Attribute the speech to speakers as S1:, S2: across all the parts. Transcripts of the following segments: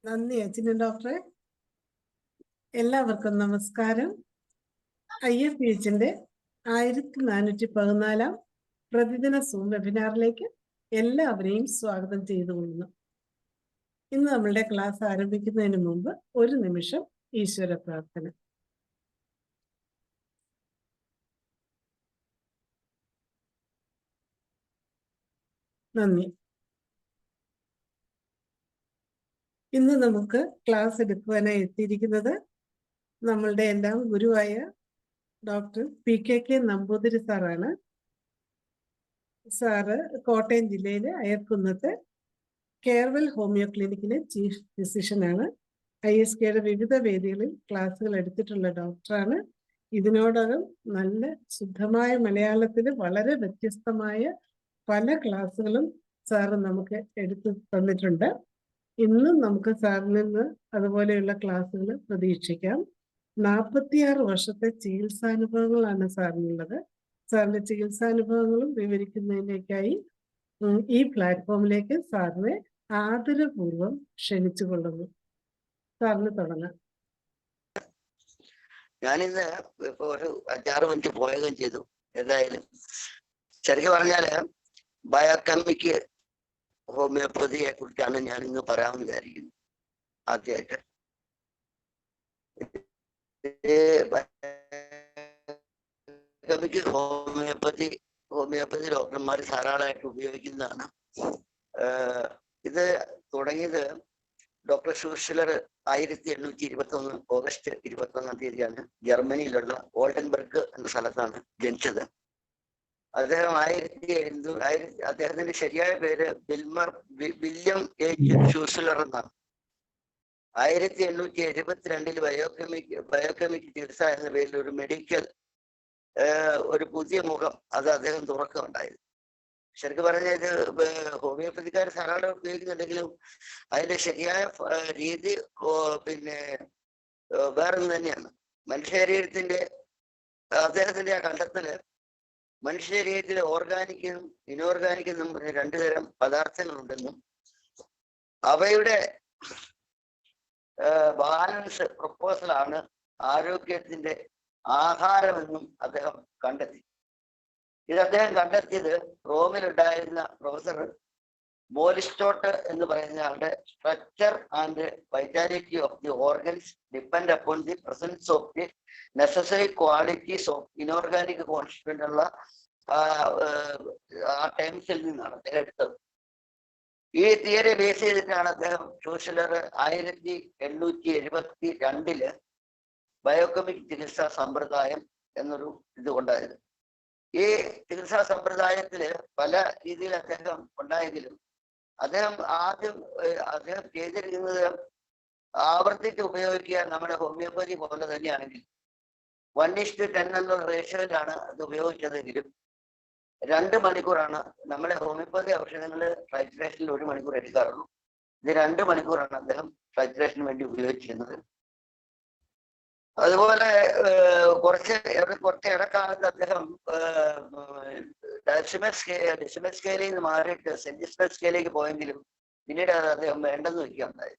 S1: നന്ദി അച്ഛനും ഡോക്ടറെ. എല്ലാവർക്കും നമസ്കാരം. IFPHന്റെ 1414 പ്രതിദിന സൂം വെബിനാറിലേക്ക് എല്ലാവരെയും സ്വാഗതം ചെയ്തുകൊള്ളുന്നു. ഇന്ന് നമ്മളുടെ ക്ലാസ് ആരംഭിക്കുന്നതിന് മുമ്പ് ഒരു നിമിഷം ഈശ്വര പ്രാർത്ഥന. നന്ദി. ഇന്ന് നമുക്ക് ക്ലാസ് എടുക്കുവാനായി എത്തിയിരിക്കുന്നത് നമ്മളുടെ എല്ലാം ഗുരുവായ ഡോക്ടർ PKK നമ്പൂതിരി സാറാണ്. സാറ് കോട്ടയം ജില്ലയിലെ അയർക്കുന്നത്ത് കെയർവെൽ ഹോമിയോ ക്ലിനിക്കിലെ ചീഫ് ഫിസിഷ്യനാണ്. ISKയുടെ വിവിധ വേദികളിൽ ക്ലാസ്സുകൾ എടുത്തിട്ടുള്ള ഡോക്ടറാണ്. ഇതിനോടകം നല്ല ശുദ്ധമായ മലയാളത്തിൽ വളരെ വ്യത്യസ്തമായ പല ക്ലാസ്സുകളും സാറ് നമുക്ക് എടുത്തു തന്നിട്ടുണ്ട്. ഇന്നും നമുക്ക് സാറിൽ നിന്ന് അതുപോലെയുള്ള ക്ലാസ്സുകൾ പ്രതീക്ഷിക്കാം. 46 വർഷത്തെ ചികിത്സാനുഭവങ്ങളാണ് സാറിനുള്ളത്. സാറിന്റെ ചികിത്സാനുഭവങ്ങളും വിവരിക്കുന്നതിലേക്കായി ഈ പ്ലാറ്റ്ഫോമിലേക്ക് സാറിനെ ആദരപൂർവം ക്ഷണിച്ചുകൊള്ളുന്നു. സാറിന് തുടങ്ങാം.
S2: ഞാനിന്ന് ഇപ്പൊ ഒരു 5-6 മിനിറ്റ് പോയകം ചെയ്തു. എന്തായാലും ശരിക്കും പറഞ്ഞാല് ബയോകെമിക് ഹോമിയോപ്പതിയെ കുറിച്ചാണ് ഞാൻ ഇന്ന് പറയാമെന്ന് വിചാരിക്കുന്നത്. ആദ്യമായിട്ട് ഹോമിയോപ്പതി ഡോക്ടർമാർ ധാരാളമായിട്ട് ഉപയോഗിക്കുന്നതാണ്. ഇത് തുടങ്ങിയത് ഡോക്ടർ ഷൂഷ്ലർ 1821 ഓഗസ്റ്റ് 21 ജർമ്മനിയിലുള്ള ഓൾഡൻബർഗ് എന്ന സ്ഥലത്താണ് ജനിച്ചത്. അദ്ദേഹം അദ്ദേഹത്തിന്റെ ശരിയായ പേര് വില്യം H. ഷൂഷ്ലർ എന്നാണ്. 1872 ബയോകെമിക് ചികിത്സ എന്ന പേരിൽ ഒരു മെഡിക്കൽ ഒരു പുതിയ മുഖം അത് അദ്ദേഹം തുറക്കുകയുണ്ടായത്. ശരിക്കും പറഞ്ഞാൽ ഇത് ഹോമിയോപ്പതിക്കാർ ധാരാളം ഉപയോഗിക്കുന്നുണ്ടെങ്കിലും അതിന്റെ ശരിയായ രീതി പിന്നെ വേറൊന്നും തന്നെയാണ്. മനുഷ്യശരീരത്തിന്റെ അദ്ദേഹത്തിന്റെ ആ കണ്ടെത്തല് മനുഷ്യശരീരത്തിലെ ഓർഗാനിക്കും ഇനോർഗാനിക്കും എന്നും പറഞ്ഞ 2 തരം പദാർത്ഥങ്ങളുണ്ടെന്നും അവയുടെ ബാലൻസ് പ്രപ്പോസലാണ് ആരോഗ്യത്തിന്റെ ആഹാരമെന്നും അദ്ദേഹം കണ്ടെത്തി. ഇത് അദ്ദേഹം കണ്ടെത്തിയത് റോമിലുണ്ടായിരുന്ന പ്രൊഫസർ മോലിസ്റ്റോട്ട് എന്ന് പറയുന്ന ആളുടെ structure and vitality of the organs depend upon the presence of the necessary qualities of inorganic constituent ഉള്ള ആ ടൈംസിൽ നിന്നാണ് അദ്ദേഹം എടുത്തത്. ഈ തിയറി ബേസ് ചെയ്തിട്ടാണ് അദ്ദേഹം ഷൂഷ്ലർ 1872 ബയോകെമിക് ചികിത്സാ സമ്പ്രദായം എന്നൊരു ഇത് ഉണ്ടായത്. ഈ ചികിത്സാ സമ്പ്രദായത്തില് പല രീതിയിൽ അദ്ദേഹം ഉണ്ടായെങ്കിലും അദ്ദേഹം ചെയ്തിരിക്കുന്നത് ആവർത്തിച്ച് ഉപയോഗിക്കുക നമ്മുടെ ഹോമിയോപ്പതി പോലെ തന്നെയാണെങ്കിൽ 1:10 എന്നുള്ള റേഷ്യോയിലാണ് അത് ഉപയോഗിച്ചതെങ്കിലും 2 മണിക്കൂറാണ് നമ്മുടെ ഹോമിയോപ്പതി ഔഷധങ്ങൾ ടൈട്രേഷനിൽ 1 മണിക്കൂർ എടുക്കാറുള്ളൂ. ഇത് 2 മണിക്കൂറാണ് അദ്ദേഹം ടൈട്രേഷന് വേണ്ടി ഉപയോഗിച്ചിരുന്നത്. അതുപോലെ കുറച്ച് ഇടക്കാലത്ത് അദ്ദേഹം ഡെസിമൽ സ്കെയിലിൽ നിന്ന് മാറിയിട്ട് സെന്റിമൽ സ്കെയിലേക്ക് പോയെങ്കിലും പിന്നീട് അത് അദ്ദേഹം വേണ്ടെന്ന് വയ്ക്കുകയുണ്ടായി.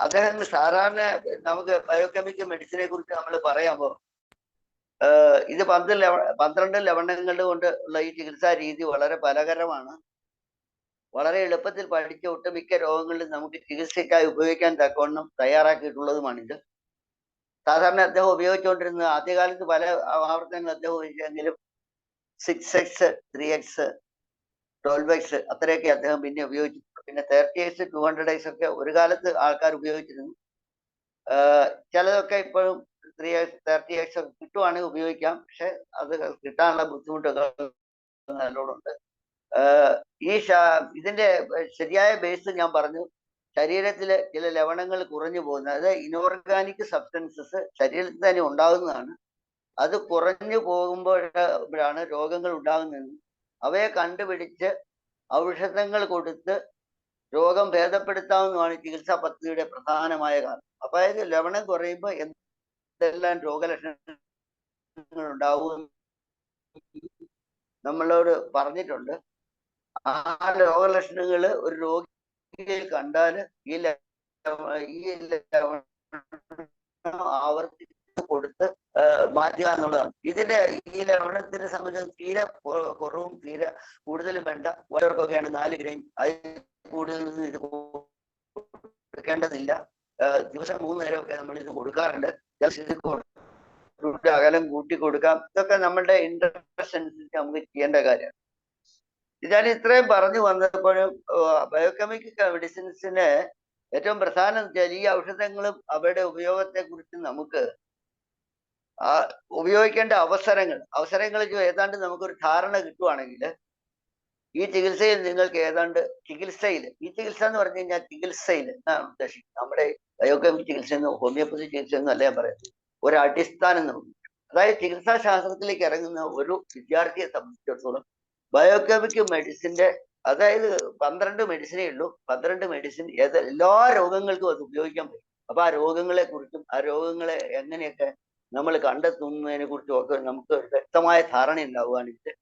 S2: അദ്ദേഹം സാധാരണ നമുക്ക് ബയോകെമിക്കൽ മെഡിസിനെ കുറിച്ച് നമ്മൾ പറയുമ്പോൾ ഇത് 12 ലവണങ്ങൾ കൊണ്ട് ഉള്ള ഈ ചികിത്സാ രീതി വളരെ ഫലകരമാണ്. വളരെ എളുപ്പത്തിൽ പഠിച്ച ഒട്ടുമിക്ക രോഗങ്ങളിലും നമുക്ക് ചികിത്സയ്ക്കായി ഉപയോഗിക്കാൻ തക്കവണ്ണം തയ്യാറാക്കിയിട്ടുള്ളതുമാണിത്. സാധാരണ അദ്ദേഹം ഉപയോഗിച്ചുകൊണ്ടിരുന്ന ആദ്യകാലത്ത് പല ആവർത്തനങ്ങൾ അദ്ദേഹം ഉപയോഗിച്ചെങ്കിലും 6x 3x 12x അത്രയൊക്കെ അദ്ദേഹം പിന്നെ ഉപയോഗിച്ചിട്ടുണ്ട്. പിന്നെ 30x 200x ഒക്കെ ഒരു കാലത്ത് ആൾക്കാർ ഉപയോഗിച്ചിരുന്നു. ചിലതൊക്കെ ഇപ്പോഴും 3x 30x ഒക്കെ കിട്ടുവാണെങ്കിൽ ഉപയോഗിക്കാം. പക്ഷെ അത് കിട്ടാനുള്ള ബുദ്ധിമുട്ടൊക്കെ നല്ലോണമുണ്ട്. ഇതിന്റെ ശരിയായ ബേസ് ഞാൻ പറഞ്ഞു. ശരീരത്തിലെ ചില ലവണങ്ങൾ കുറഞ്ഞു പോകുന്നത്, അതായത് ഇനോർഗാനിക് സബ്സ്റ്റൻസസ് ശരീരത്തിൽ തന്നെ ഉണ്ടാകുന്നതാണ്. അത് കുറഞ്ഞു പോകുമ്പോഴാണ് രോഗങ്ങൾ ഉണ്ടാകുന്നതെന്നും അവയെ കണ്ടുപിടിച്ച് ഔഷധങ്ങൾ കൊടുത്ത് രോഗം ഭേദപ്പെടുത്താവുന്നതാണ് ചികിത്സാ പദ്ധതിയുടെ പ്രധാനമായ കാരണം. അതായത് ലവണം കുറയുമ്പോൾ എന്തെല്ലാം രോഗലക്ഷണങ്ങൾ ഉണ്ടാവും നമ്മളോട് പറഞ്ഞിട്ടുണ്ട്. ആ രോഗലക്ഷണങ്ങൾ ഒരു രോഗി രോഗിയിൽ കണ്ടാൽ ഈ ആവർത്തിച്ച് കൊടുത്ത് മാറ്റുക എന്നുള്ളതാണ്. ഈ ലവണത്തിനെ സംബന്ധിച്ച് തീരെ കുറവും തീരെ കൂടുതലും വേണ്ട. ഓരോർക്കൊക്കെയാണ് 4 ഗ്രാം, അതിൽ കൂടുതൽ ഇത് കൊടുക്കേണ്ടതില്ല. ദിവസം 3 നേരമൊക്കെ നമ്മൾ ഇത് കൊടുക്കാറുണ്ട്. അകലം കൂട്ടി കൊടുക്കാം. ഇതൊക്കെ നമ്മളുടെ ഇൻട്രസ്റ്റ് അനുസരിച്ച് നമുക്ക് ചെയ്യേണ്ട കാര്യമാണ്. ഞാൻ ഇത്രയും പറഞ്ഞു വന്നപ്പോഴും ബയോകെമിക്കൽ മെഡിസിൻസിന് ഏറ്റവും പ്രധാനം വെച്ചാൽ ഈ ഔഷധങ്ങളും അവയുടെ ഉപയോഗത്തെ കുറിച്ച് നമുക്ക് ഉപയോഗിക്കേണ്ട അവസരങ്ങൾ ഏതാണ്ട് നമുക്കൊരു ധാരണ കിട്ടുവാണെങ്കിൽ ഈ ചികിത്സയിൽ നിങ്ങൾക്ക് ഏതാണ്ട് ഈ ചികിത്സ എന്ന് പറഞ്ഞു കഴിഞ്ഞാൽ ചികിത്സയിൽ എന്നാണ് ഉദ്ദേശിക്കുന്നത്. നമ്മുടെ ബയോകെമിക് ചികിത്സ എന്നോ ഹോമിയോപ്പതി ചികിത്സ എന്നോ അല്ല ഞാൻ പറയുന്നത്. ഒരു അടിസ്ഥാനം നമുക്ക്, അതായത് ചികിത്സാ ശാസ്ത്രത്തിലേക്ക് ഇറങ്ങുന്ന ഒരു വിദ്യാർത്ഥിയെ സംബന്ധിച്ചിടത്തോളം ബയോകെമിക് മെഡിസിന്റെ, അതായത് 12 മെഡിസിനേ ഉള്ളൂ. 12 മെഡിസിൻ എല്ലാ രോഗങ്ങൾക്കും അത് ഉപയോഗിക്കാൻ പറ്റും. അപ്പൊ ആ രോഗങ്ങളെ കുറിച്ചും ആ രോഗങ്ങളെ എങ്ങനെയൊക്കെ നമ്മൾ കണ്ടെത്തുന്നതിനെ കുറിച്ചും ഒക്കെ നമുക്ക് വ്യക്തമായ ധാരണ ഉണ്ടാവുകയാണെങ്കിൽ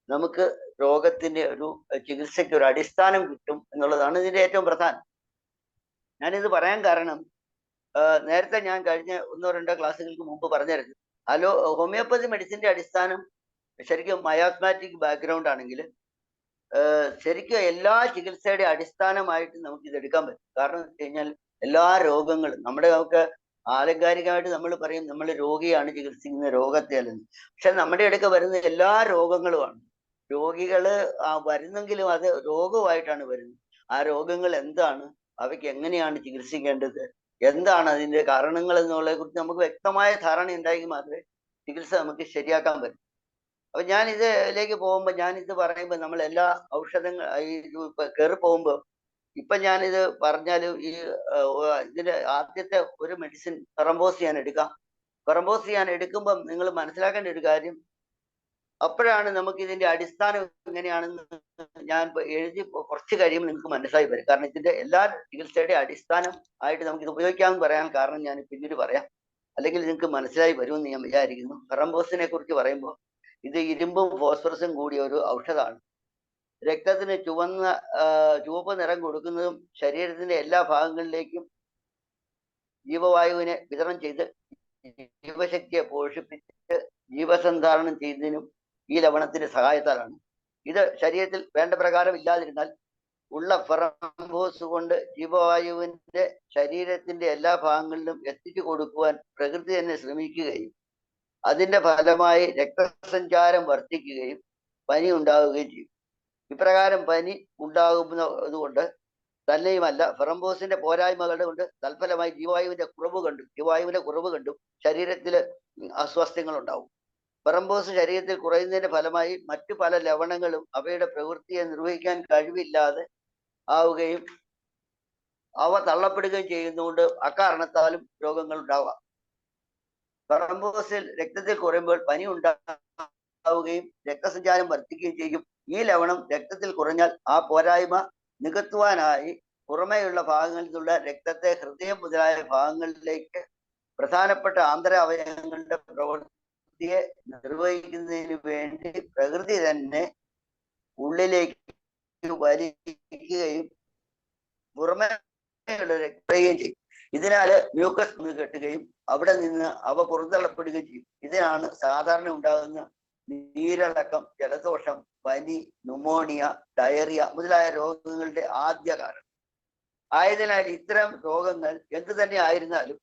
S2: നമുക്ക് രോഗത്തിന്റെ ഒരു ചികിത്സയ്ക്ക് ഒരു അടിസ്ഥാനം കിട്ടും എന്നുള്ളതാണ് ഇതിന്റെ ഏറ്റവും പ്രധാനം. ഞാനിത് പറയാൻ കാരണം നേരത്തെ ഞാൻ കഴിഞ്ഞ 1-2 ക്ലാസ്സുകൾക്ക് മുമ്പ് പറഞ്ഞിരുന്നു, ഹോമിയോപ്പതി മെഡിസിന്റെ അടിസ്ഥാനം ശരിക്കും മയാസ്മാറ്റിക് ബാക്ക്ഗ്രൗണ്ട് ആണെങ്കിൽ ശരിക്കും എല്ലാ ചികിത്സയുടെ അടിസ്ഥാനമായിട്ട് നമുക്ക് ഇത് എടുക്കാൻ പറ്റും. കാരണം എന്ന് വെച്ച് കഴിഞ്ഞാൽ എല്ലാ രോഗങ്ങളും നമുക്ക് ആലങ്കാരികമായിട്ട് നമ്മൾ പറയും നമ്മൾ രോഗിയാണ് ചികിത്സിക്കുന്ന രോഗത്തെ അല്ലെന്ന്. പക്ഷെ നമ്മുടെ അടുക്ക വരുന്ന എല്ലാ രോഗങ്ങളുമാണ്. രോഗികള് വരുന്നെങ്കിലും അത് രോഗമായിട്ടാണ് വരുന്നത്. ആ രോഗങ്ങൾ എന്താണ്, അവയ്ക്ക് എങ്ങനെയാണ് ചികിത്സിക്കേണ്ടത്, എന്താണ് അതിന്റെ കാരണങ്ങൾ എന്നുള്ളതിനെ കുറിച്ച് നമുക്ക് വ്യക്തമായ ധാരണ ഉണ്ടായെങ്കിൽ മാത്രമേ ചികിത്സ നമുക്ക് ശരിയാക്കാൻ പറ്റൂ. അപ്പൊ ഞാൻ ഇതിലേക്ക് പോകുമ്പോൾ ഞാനിത് പറയുമ്പോൾ നമ്മൾ എല്ലാ ഔഷധങ്ങൾ കയറി പോകുമ്പോൾ ഇപ്പൊ ഞാനിത് പറഞ്ഞാലും ഇതിന്റെ ആദ്യത്തെ ഒരു മെഡിസിൻ ഫെറംബോസ് ചെയ്യാൻ എടുക്കുമ്പം നിങ്ങൾ മനസ്സിലാക്കേണ്ട ഒരു കാര്യം, അപ്പോഴാണ് നമുക്ക് ഇതിന്റെ അടിസ്ഥാനം എങ്ങനെയാണെന്ന് ഞാൻ എഴുതി കുറച്ച് കഴിയുമ്പോൾ നിങ്ങൾക്ക് മനസ്സിലായി വരും. കാരണം ഇതിന്റെ എല്ലാ ചികിത്സയുടെ അടിസ്ഥാനം ആയിട്ട് നമുക്ക് ഇത് ഉപയോഗിക്കാമെന്ന് പറയാൻ കാരണം ഞാൻ പിന്നീട് പറയാം. അല്ലെങ്കിൽ നിങ്ങൾക്ക് മനസ്സിലായി വരുമെന്ന് ഞാൻ വിചാരിക്കുന്നു. ഫെറംബോസിനെ കുറിച്ച് പറയുമ്പോൾ ഇത് ഇരുമ്പും ഫോസ്ഫറസും കൂടിയ ഒരു ഔഷധമാണ്. രക്തത്തിന് ചുവപ്പ് നിറം കൊടുക്കുന്നതും ശരീരത്തിന്റെ എല്ലാ ഭാഗങ്ങളിലേക്കും ജീവവായുവിനെ വിതരണം ചെയ്ത് ജീവശക്തിയെ പോഷിപ്പിച്ച് ജീവസന്ധാരണം ചെയ്യുന്നതിനും ഈ ലവണത്തിന്റെ സഹായത്താലാണ്. ഇത് ശരീരത്തിൽ വേണ്ട പ്രകാരം ഇല്ലാതിരുന്നാൽ ഉള്ള ഫെറംബോസ് കൊണ്ട് ജീവവായുവിന്റെ ശരീരത്തിന്റെ എല്ലാ ഭാഗങ്ങളിലും എത്തിച്ചു കൊടുക്കുവാൻ പ്രകൃതി തന്നെ ശ്രമിക്കുകയും അതിന്റെ ഫലമായി രക്തസഞ്ചാരം വർദ്ധിക്കുകയും പനി ഉണ്ടാവുകയും ചെയ്യും. ഇപ്രകാരം പനി ഉണ്ടാകുന്നത് കൊണ്ട് തന്നെയുമല്ല, ഫെറംബോസിന്റെ പോരായ്മകളുടെ കൊണ്ട് തൽഫലമായി ജീവവായുവിന്റെ കുറവ് കണ്ടും ശരീരത്തിൽ അസ്വാസ്ഥ്യങ്ങൾ ഉണ്ടാവും. ഫെറംബോസ് ശരീരത്തിൽ കുറയുന്നതിന്റെ ഫലമായി മറ്റു പല ലവണങ്ങളും അവയുടെ പ്രവൃത്തിയെ നിർവഹിക്കാൻ കഴിവില്ലാതെ ആവുകയും അവ തള്ളപ്പെടുകയും ചെയ്യുന്നതുകൊണ്ട് അക്കാരണത്താലും രോഗങ്ങൾ ഉണ്ടാവാം. ഫെറംബോസിൽ രക്തത്തിൽ കുറയുമ്പോൾ പനി ഉണ്ടാവുകയും രക്തസഞ്ചാരം വർദ്ധിക്കുകയും ചെയ്യും. ഈ ലവണം രക്തത്തിൽ കുറഞ്ഞാൽ ആ പോരായ്മ നികത്തുവാനായി പുറമേയുള്ള ഭാഗങ്ങളിൽ നിന്നുള്ള രക്തത്തെ ഹൃദയം മുതലായ ഭാഗങ്ങളിലേക്ക് പ്രധാനപ്പെട്ട ആന്തരാവയവങ്ങളുടെ പ്രവൃത്തിയെ നിർവഹിക്കുന്നതിന് വേണ്ടി പ്രകൃതി തന്നെ ഉള്ളിലേക്ക് വലിക്കുകയും പുറമേയുള്ള രക്തയും ചെയ്യും. ഇതിനാല് മ്യൂക്കസ് കെട്ടുകയും അവിടെ നിന്ന് അവ പുറന്തള്ളപ്പെടുകയും ചെയ്യും. ഇതിനാണ് സാധാരണ ഉണ്ടാകുന്ന നീരിളക്കം, ജലദോഷം, പനി, ന്യൂമോണിയ, ഡയറിയ മുതലായ രോഗങ്ങളുടെ ആദ്യ കാരണം. ആയതിനാൽ ഇത്തരം രോഗങ്ങൾ എന്തു തന്നെ ആയിരുന്നാലും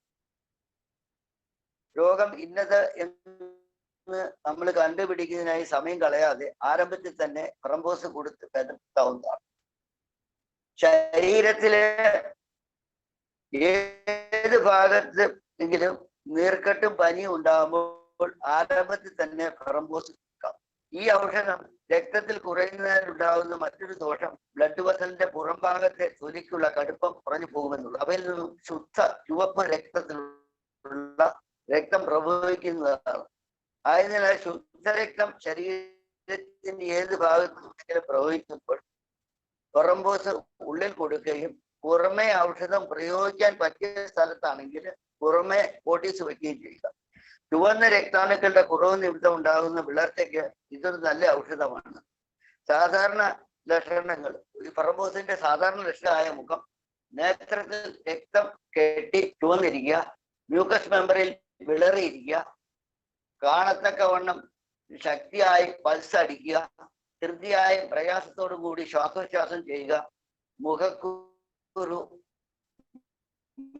S2: രോഗം ഇന്നത് എന്ന് നമ്മൾ കണ്ടുപിടിക്കുന്നതിനായി സമയം കളയാതെ ആരംഭത്തിൽ തന്നെ ഫെറംബോസ് കൊടുത്ത് കണ്ടെത്താവുന്നതാണ്. ശരീരത്തിലെ ഏത് ഭാഗത്ത് എങ്കിലും നീർക്കെട്ടും പനിയും ഉണ്ടാകുമ്പോൾ ആരംഭത്തിൽ തന്നെ ഫെറംബോസ് കൊടുക്കാം. ഈ ഔഷധം രക്തത്തിൽ കുറയുന്നതിനുണ്ടാകുന്ന മറ്റൊരു ദോഷം ബ്ലഡ് വെസലിന്റെ പുറംഭാഗത്തെ തൊലിക്കുള്ള കടുപ്പം കുറഞ്ഞു പോകുമെന്നുള്ളൂ. അവയിൽ നിന്നും ശുദ്ധ ചുവപ്പ് രക്തം പ്രവഹിക്കുന്നതാണ്. ആയതിനാൽ ശുദ്ധരക്തം ശരീരത്തിന്റെ ഏത് ഭാഗത്തും പ്രവഹിക്കുമ്പോൾ ഫെറംബോസ് ഉള്ളിൽ കൊടുക്കുകയും പുറമെ ഔഷധം പ്രയോഗിക്കാൻ പറ്റിയ സ്ഥലത്താണെങ്കിൽ പുറമെ കോട്ടീസ് വയ്ക്കുകയും ചെയ്യുക. ചുവന്ന രക്താണുക്കളുടെ കുറവ് നിമിത്തം ഉണ്ടാകുന്ന വിളർച്ചയ്ക്ക് ഇതൊരു നല്ല ഔഷധമാണ്. സാധാരണ ലക്ഷണങ്ങൾ. ഈ ഫറംബോസിന്റെ സാധാരണ ലക്ഷണമായ മുഖം, നേത്രത്തിൽ രക്തം കെട്ടി ചുവന്നിരിക്കുക, മ്യൂക്കസ് മെമ്പറിൽ വിളറിയിരിക്കുക, കാണത്തക്കവണ്ണം ശക്തിയായി പൾസ് അടിക്കുക, ധൃതിയായും പ്രയാസത്തോടു കൂടി ശ്വാസോച്ഛ്വാസം ചെയ്യുക, മുഖക്കുരു,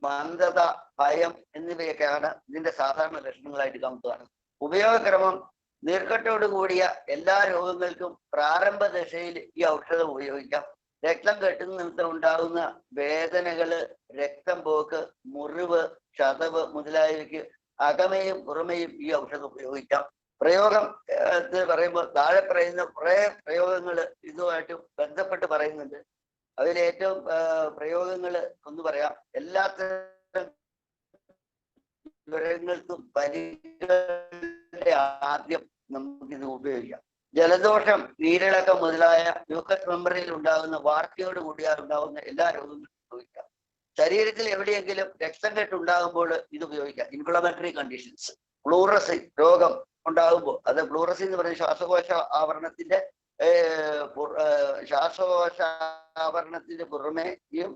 S2: മന്ദത, ഭയം എന്നിവയൊക്കെയാണ് ഇതിന്റെ സാധാരണ ലക്ഷണങ്ങളായിട്ട് കാണുന്നതാണ്. ഉപയോഗക്രമം: നീർക്കെട്ടോട് കൂടിയ എല്ലാ രോഗങ്ങൾക്കും പ്രാരംഭ ദശയിൽ ഈ ഔഷധം ഉപയോഗിക്കാം. രക്തം കെട്ടുന്ന നിമിത്തം ഉണ്ടാകുന്ന വേദനകള്, രക്തം പോക്ക്, മുറിവ്, ചതവ് മുതലായവയ്ക്ക് അകമയും പുറമെയും ഈ ഔഷധം ഉപയോഗിക്കാം. പ്രയോഗം പറയുമ്പോൾ താഴെ പറയുന്ന കുറെ പ്രയോഗങ്ങൾ ഇതുമായിട്ട് ബന്ധപ്പെട്ട് പറയുന്നുണ്ട്. അതിലേറ്റവും പ്രയോഗങ്ങൾ ഒന്ന് പറയാം. എല്ലാത്തരം ജ്വരങ്ങൾക്കും പനികളുടെ ആദ്യം നമുക്കിത് ഉപയോഗിക്കാം. ജലദോഷം, നീരിളക്കം മുതലായ മ്യൂക്കസ് മെമ്പറിൽ ഉണ്ടാകുന്ന വാർത്തയോട് കൂടിയാൽ ഉണ്ടാകുന്ന എല്ലാ രോഗങ്ങളും ഉപയോഗിക്കാം. ശരീരത്തിൽ എവിടെയെങ്കിലും രക്തം കെട്ടുണ്ടാകുമ്പോൾ ഇത് ഉപയോഗിക്കാം. ഇൻഫ്ലമേറ്ററി കണ്ടീഷൻസ്, പ്ലൂറസി രോഗം ഉണ്ടാകുമ്പോൾ, അത് പ്ലൂറസി എന്ന് പറയുന്ന ശ്വാസകോശ ആവരണത്തിന്റെ പുറമേയും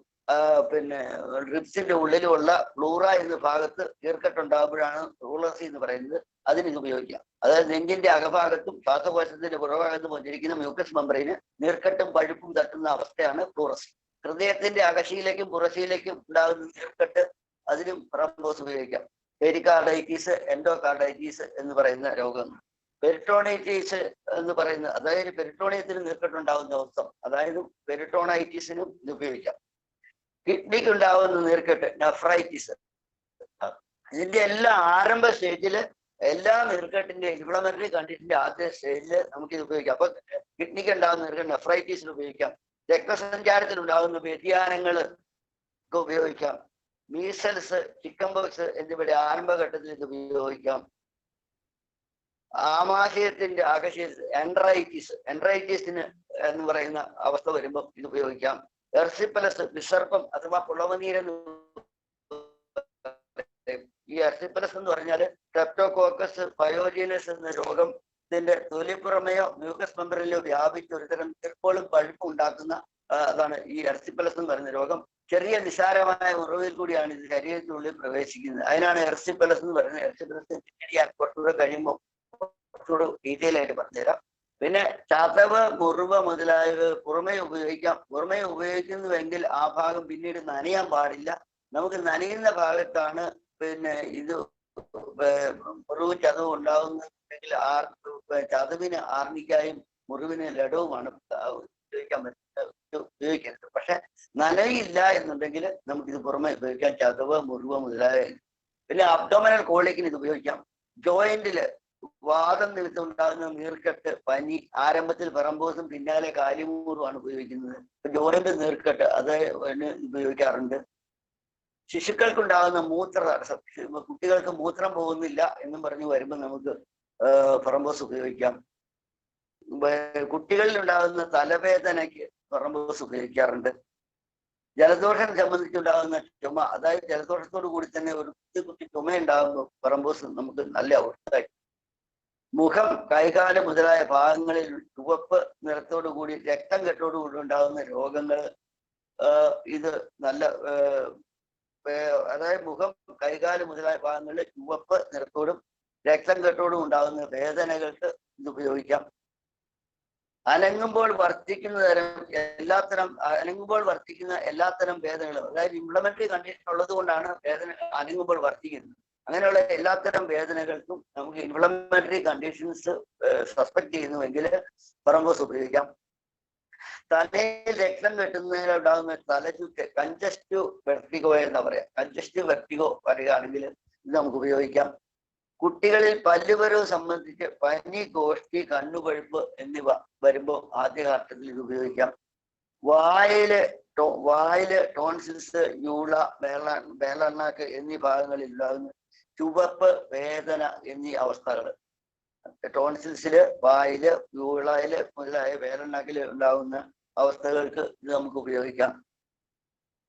S2: പിന്നെ റിബ്സിന്റെ ഉള്ളിലുമുള്ള പ്ലൂറ എന്ന ഭാഗത്ത് നീർക്കെട്ടുണ്ടാകുമ്പോഴാണ് പ്ലൂറസി എന്ന് പറയുന്നത്. അതിന് ഇത് ഉപയോഗിക്കാം. അതായത് നെഞ്ചിന്റെ അകഭാഗത്തും ശ്വാസകോശത്തിന്റെ പുറഭാഗത്തും വന്നിരിക്കുന്ന മ്യൂക്കസ് മെമ്പറിന് നീർക്കെട്ടും പഴുപ്പും തട്ടുന്ന അവസ്ഥയാണ് പ്ലൂറസി. ഹൃദയത്തിന്റെ അകശിയിലേക്കും പുറശിയിലേക്കും ഉണ്ടാകുന്ന നീർക്കെട്ട്, അതിനും ഫറംബോസ് ഉപയോഗിക്കാം. പെരികാർഡൈറ്റിസ്, എൻഡോകാർഡൈറ്റിസ് എന്ന് പറയുന്ന രോഗങ്ങൾ. പെരിട്ടോണൈറ്റിസ് എന്ന് പറയുന്ന, അതായത് പെരിട്ടോണിയത്തിന് നീർക്കെട്ടുണ്ടാകുന്ന അവസ്ഥ, അതായത് പെരിട്ടോണൈറ്റിസിനും ഇത് ഉപയോഗിക്കാം. കിഡ്നിക്ക് ഉണ്ടാകുന്ന നീർക്കെട്ട്, നെഫ്രൈറ്റിസ്. ഇതിന്റെ എല്ലാ ആരംഭ സ്റ്റേജില്, എല്ലാ നീർക്കെട്ടിന്റെ ഇൻഫ്ലമേറ്ററി കണ്ടീഷന്റെ ആദ്യ സ്റ്റേജില് നമുക്കിത് ഉപയോഗിക്കാം. അപ്പൊ കിഡ്നിക്ക് ഉണ്ടാകുന്ന നീർക്കെട്ട് നെഫ്രൈറ്റിസിന് ഉപയോഗിക്കാം. രക്തസഞ്ചാരത്തിൽ ഉണ്ടാകുന്ന വ്യതിയാനങ്ങൾ ഉപയോഗിക്കാം. മീസൽസ്, ചിക്കൻ പോക്സ് എന്നിവയുടെ ആരംഭഘട്ടത്തിൽ ഇത് ഉപയോഗിക്കാം. ആമാശയത്തിന്റെ അകശയത്തിൽ എൻഡ്രൈറ്റിസിന് എന്ന് പറയുന്ന അവസ്ഥ വരുമ്പോൾ ഇത് ഉപയോഗിക്കാം. എർസിപ്പലസ്, വിസർപ്പം അഥവാ പുളവനീരെന്ന്. ഈ എർസിപ്പലസ് എന്ന് പറഞ്ഞാല് സ്ട്രെപ്റ്റോകോക്കസ് പയോജിനസ് എന്ന രോഗം ഇതിന്റെ തൊലിപ്പുറമെയോ മ്യൂക്കസ് മെമ്പറിലോ വ്യാപിച്ച് ഒരുതരം എപ്പോഴും പഴുപ്പ് ഉണ്ടാക്കുന്ന അതാണ് ഈ എർസിപ്പലസ് എന്ന് പറയുന്ന രോഗം. ചെറിയ നിസാരമായ മുറിവിൽ കൂടിയാണ് ഇത് ശരീരത്തിനുള്ളിൽ പ്രവേശിക്കുന്നത്. അതിനാണ് എർസിപ്പലസ് എന്ന് പറയുന്നത്. എർസിപ്പലസ് കുറച്ചുകൂടെ കഴിയുമ്പോൾ കുറച്ചുകൂടെ ഡീറ്റെയിൽ ആയിട്ട് പറഞ്ഞുതരാം. പിന്നെ ചതവ്, മുറിവ് മുതലായവ പുറമേ ഉപയോഗിക്കാം. പുറമേ ഉപയോഗിക്കുന്നുവെങ്കിൽ ആ ഭാഗം പിന്നീട് നനയാൻ പാടില്ല. നമുക്ക് നനയുന്ന ഭാഗത്താണ് പിന്നെ ഇത് മുറിവ് ചതവ് ഉണ്ടാകുന്നുണ്ടെങ്കിൽ ചതവിന് ആർണിക്കായും മുറിവിന് ലഡവുമാണ് ഉപയോഗിക്കരുത്. പക്ഷെ നനയില്ല എന്നുണ്ടെങ്കിൽ നമുക്കിത് പുറമെ ഉപയോഗിക്കാം, ചതവ്, മുറിവ് മുതലായ. പിന്നെ അബ്ഡോമിനൽ കോളിക്കിന് ഇത് ഉപയോഗിക്കാം. ജോയിന്റില് വാദം നിമിത്തം ഉണ്ടാകുന്ന നീർക്കെട്ട്, പനി, ആരംഭത്തിൽ ഫറംബോസും പിന്നാലെ കാലിമൂറുമാണ് ഉപയോഗിക്കുന്നത്. ജോയിന്റ് നീർക്കെട്ട് അത് ഉപയോഗിക്കാറുണ്ട്. ശിശുക്കൾക്കുണ്ടാകുന്ന മൂത്ര തടസ്സം, കുട്ടികൾക്ക് മൂത്രം പോകുന്നില്ല എന്നും പറഞ്ഞു വരുമ്പോൾ നമുക്ക് ഫറംബോസ് ഉപയോഗിക്കാം. കുട്ടികളിൽ ഉണ്ടാകുന്ന തലവേദനയ്ക്ക് ഫറംബോസ് ഉപയോഗിക്കാറുണ്ട്. ജലദോഷം സംബന്ധിച്ചുണ്ടാകുന്ന ചുമ, അതായത് ജലദോഷത്തോടു കൂടി തന്നെ ഒരു കുത്തി ചുമ ഉണ്ടാകുമ്പോൾ ഫറംബോസ് നമുക്ക് നല്ല ഔഷധമായി. മുഖം, കൈകാല് മുതലായ ഭാഗങ്ങളിൽ ചുവപ്പ് നിറത്തോടു കൂടി രക്തം കെട്ടോടുകൂടി ഉണ്ടാകുന്ന രോഗങ്ങൾ ഇത് നല്ല അതായത് മുഖം, കൈകാല് മുതലായ ഭാഗങ്ങളിൽ ചുവപ്പ് നിറത്തോടും രക്തം കെട്ടോടും ഉണ്ടാകുന്ന വേദനകൾക്ക് ഇത് ഉപയോഗിക്കാം. അനങ്ങുമ്പോൾ വർദ്ധിക്കുന്ന എല്ലാത്തരം വേദനകളും, അതായത് ഇംപ്ലിമെന്ററി കണ്ടീഷൻ ഉള്ളത് കൊണ്ടാണ് വേദന അനങ്ങുമ്പോൾ വർദ്ധിക്കുന്നത്. അങ്ങനെയുള്ള എല്ലാത്തരം വേദനകൾക്കും നമുക്ക് ഇൻഫ്ലമേറ്ററി കണ്ടീഷൻസ് സസ്പെക്ട് ചെയ്യുന്നുവെങ്കിൽ ഫറംബോസ് ഉപയോഗിക്കാം. തലയിൽ രക്തം കെട്ടുന്നതിനുണ്ടാകുന്ന തലചുറ്റ്, കൺജസ്റ്റീവ് വെർട്ടിഗോ എന്ന് പറയാം. കൺജസ്റ്റീവ് വെർട്ടിഗോ പറയുകയാണെങ്കിൽ ഇത് നമുക്ക് ഉപയോഗിക്കാം. കുട്ടികളിൽ പല്ലുപരവ് സംബന്ധിച്ച് പനി, ഗോഷ്ഠി, കണ്ണുപഴുപ്പ് എന്നിവ വരുമ്പോൾ ആദ്യഘട്ടത്തിൽ ഇത് ഉപയോഗിക്കാം. വായില് ടോൺസിൽസ്, യൂള, വേളണ്ണാക്ക് എന്നീ ഭാഗങ്ങളിൽ ഉണ്ടാകുന്ന ചുവപ്പ്, വേദന എന്നീ അവസ്ഥകൾ. ടോൺസിൽസില്, വായില്, യൂളയില് മുതലായ വേളണ്ണാക്കില് ഉണ്ടാകുന്ന അവസ്ഥകൾക്ക് ഇത് നമുക്ക് ഉപയോഗിക്കാം.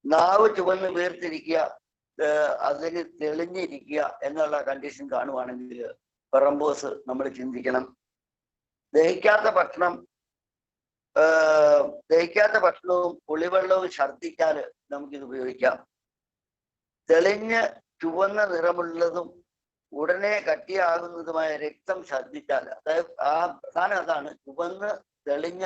S2: നാവ് ചുവന്ന് വീർത്തിരിക്കുക, അതിന് തെളിഞ്ഞിരിക്കുക എന്നുള്ള കണ്ടീഷൻ കാണുവാണെങ്കിൽ ഫറംബോസ് നമ്മൾ ചിന്തിക്കണം. ദഹിക്കാത്ത ഭക്ഷണം ദഹിക്കാത്ത ഭക്ഷണവും പുളിവെള്ളവും ഛർദ്ദിക്കാൻ നമുക്കിത് ഉപയോഗിക്കാം. തെളിഞ്ഞ് ചുവന്ന നിറമുള്ളതും ഉടനെ കട്ടിയാകുന്നതുമായ രക്തം ഛർദ്ദിച്ചാൽ, അതായത് ആ പ്രധാനം അതാണ്, ചുവന്ന് തെളിഞ്ഞ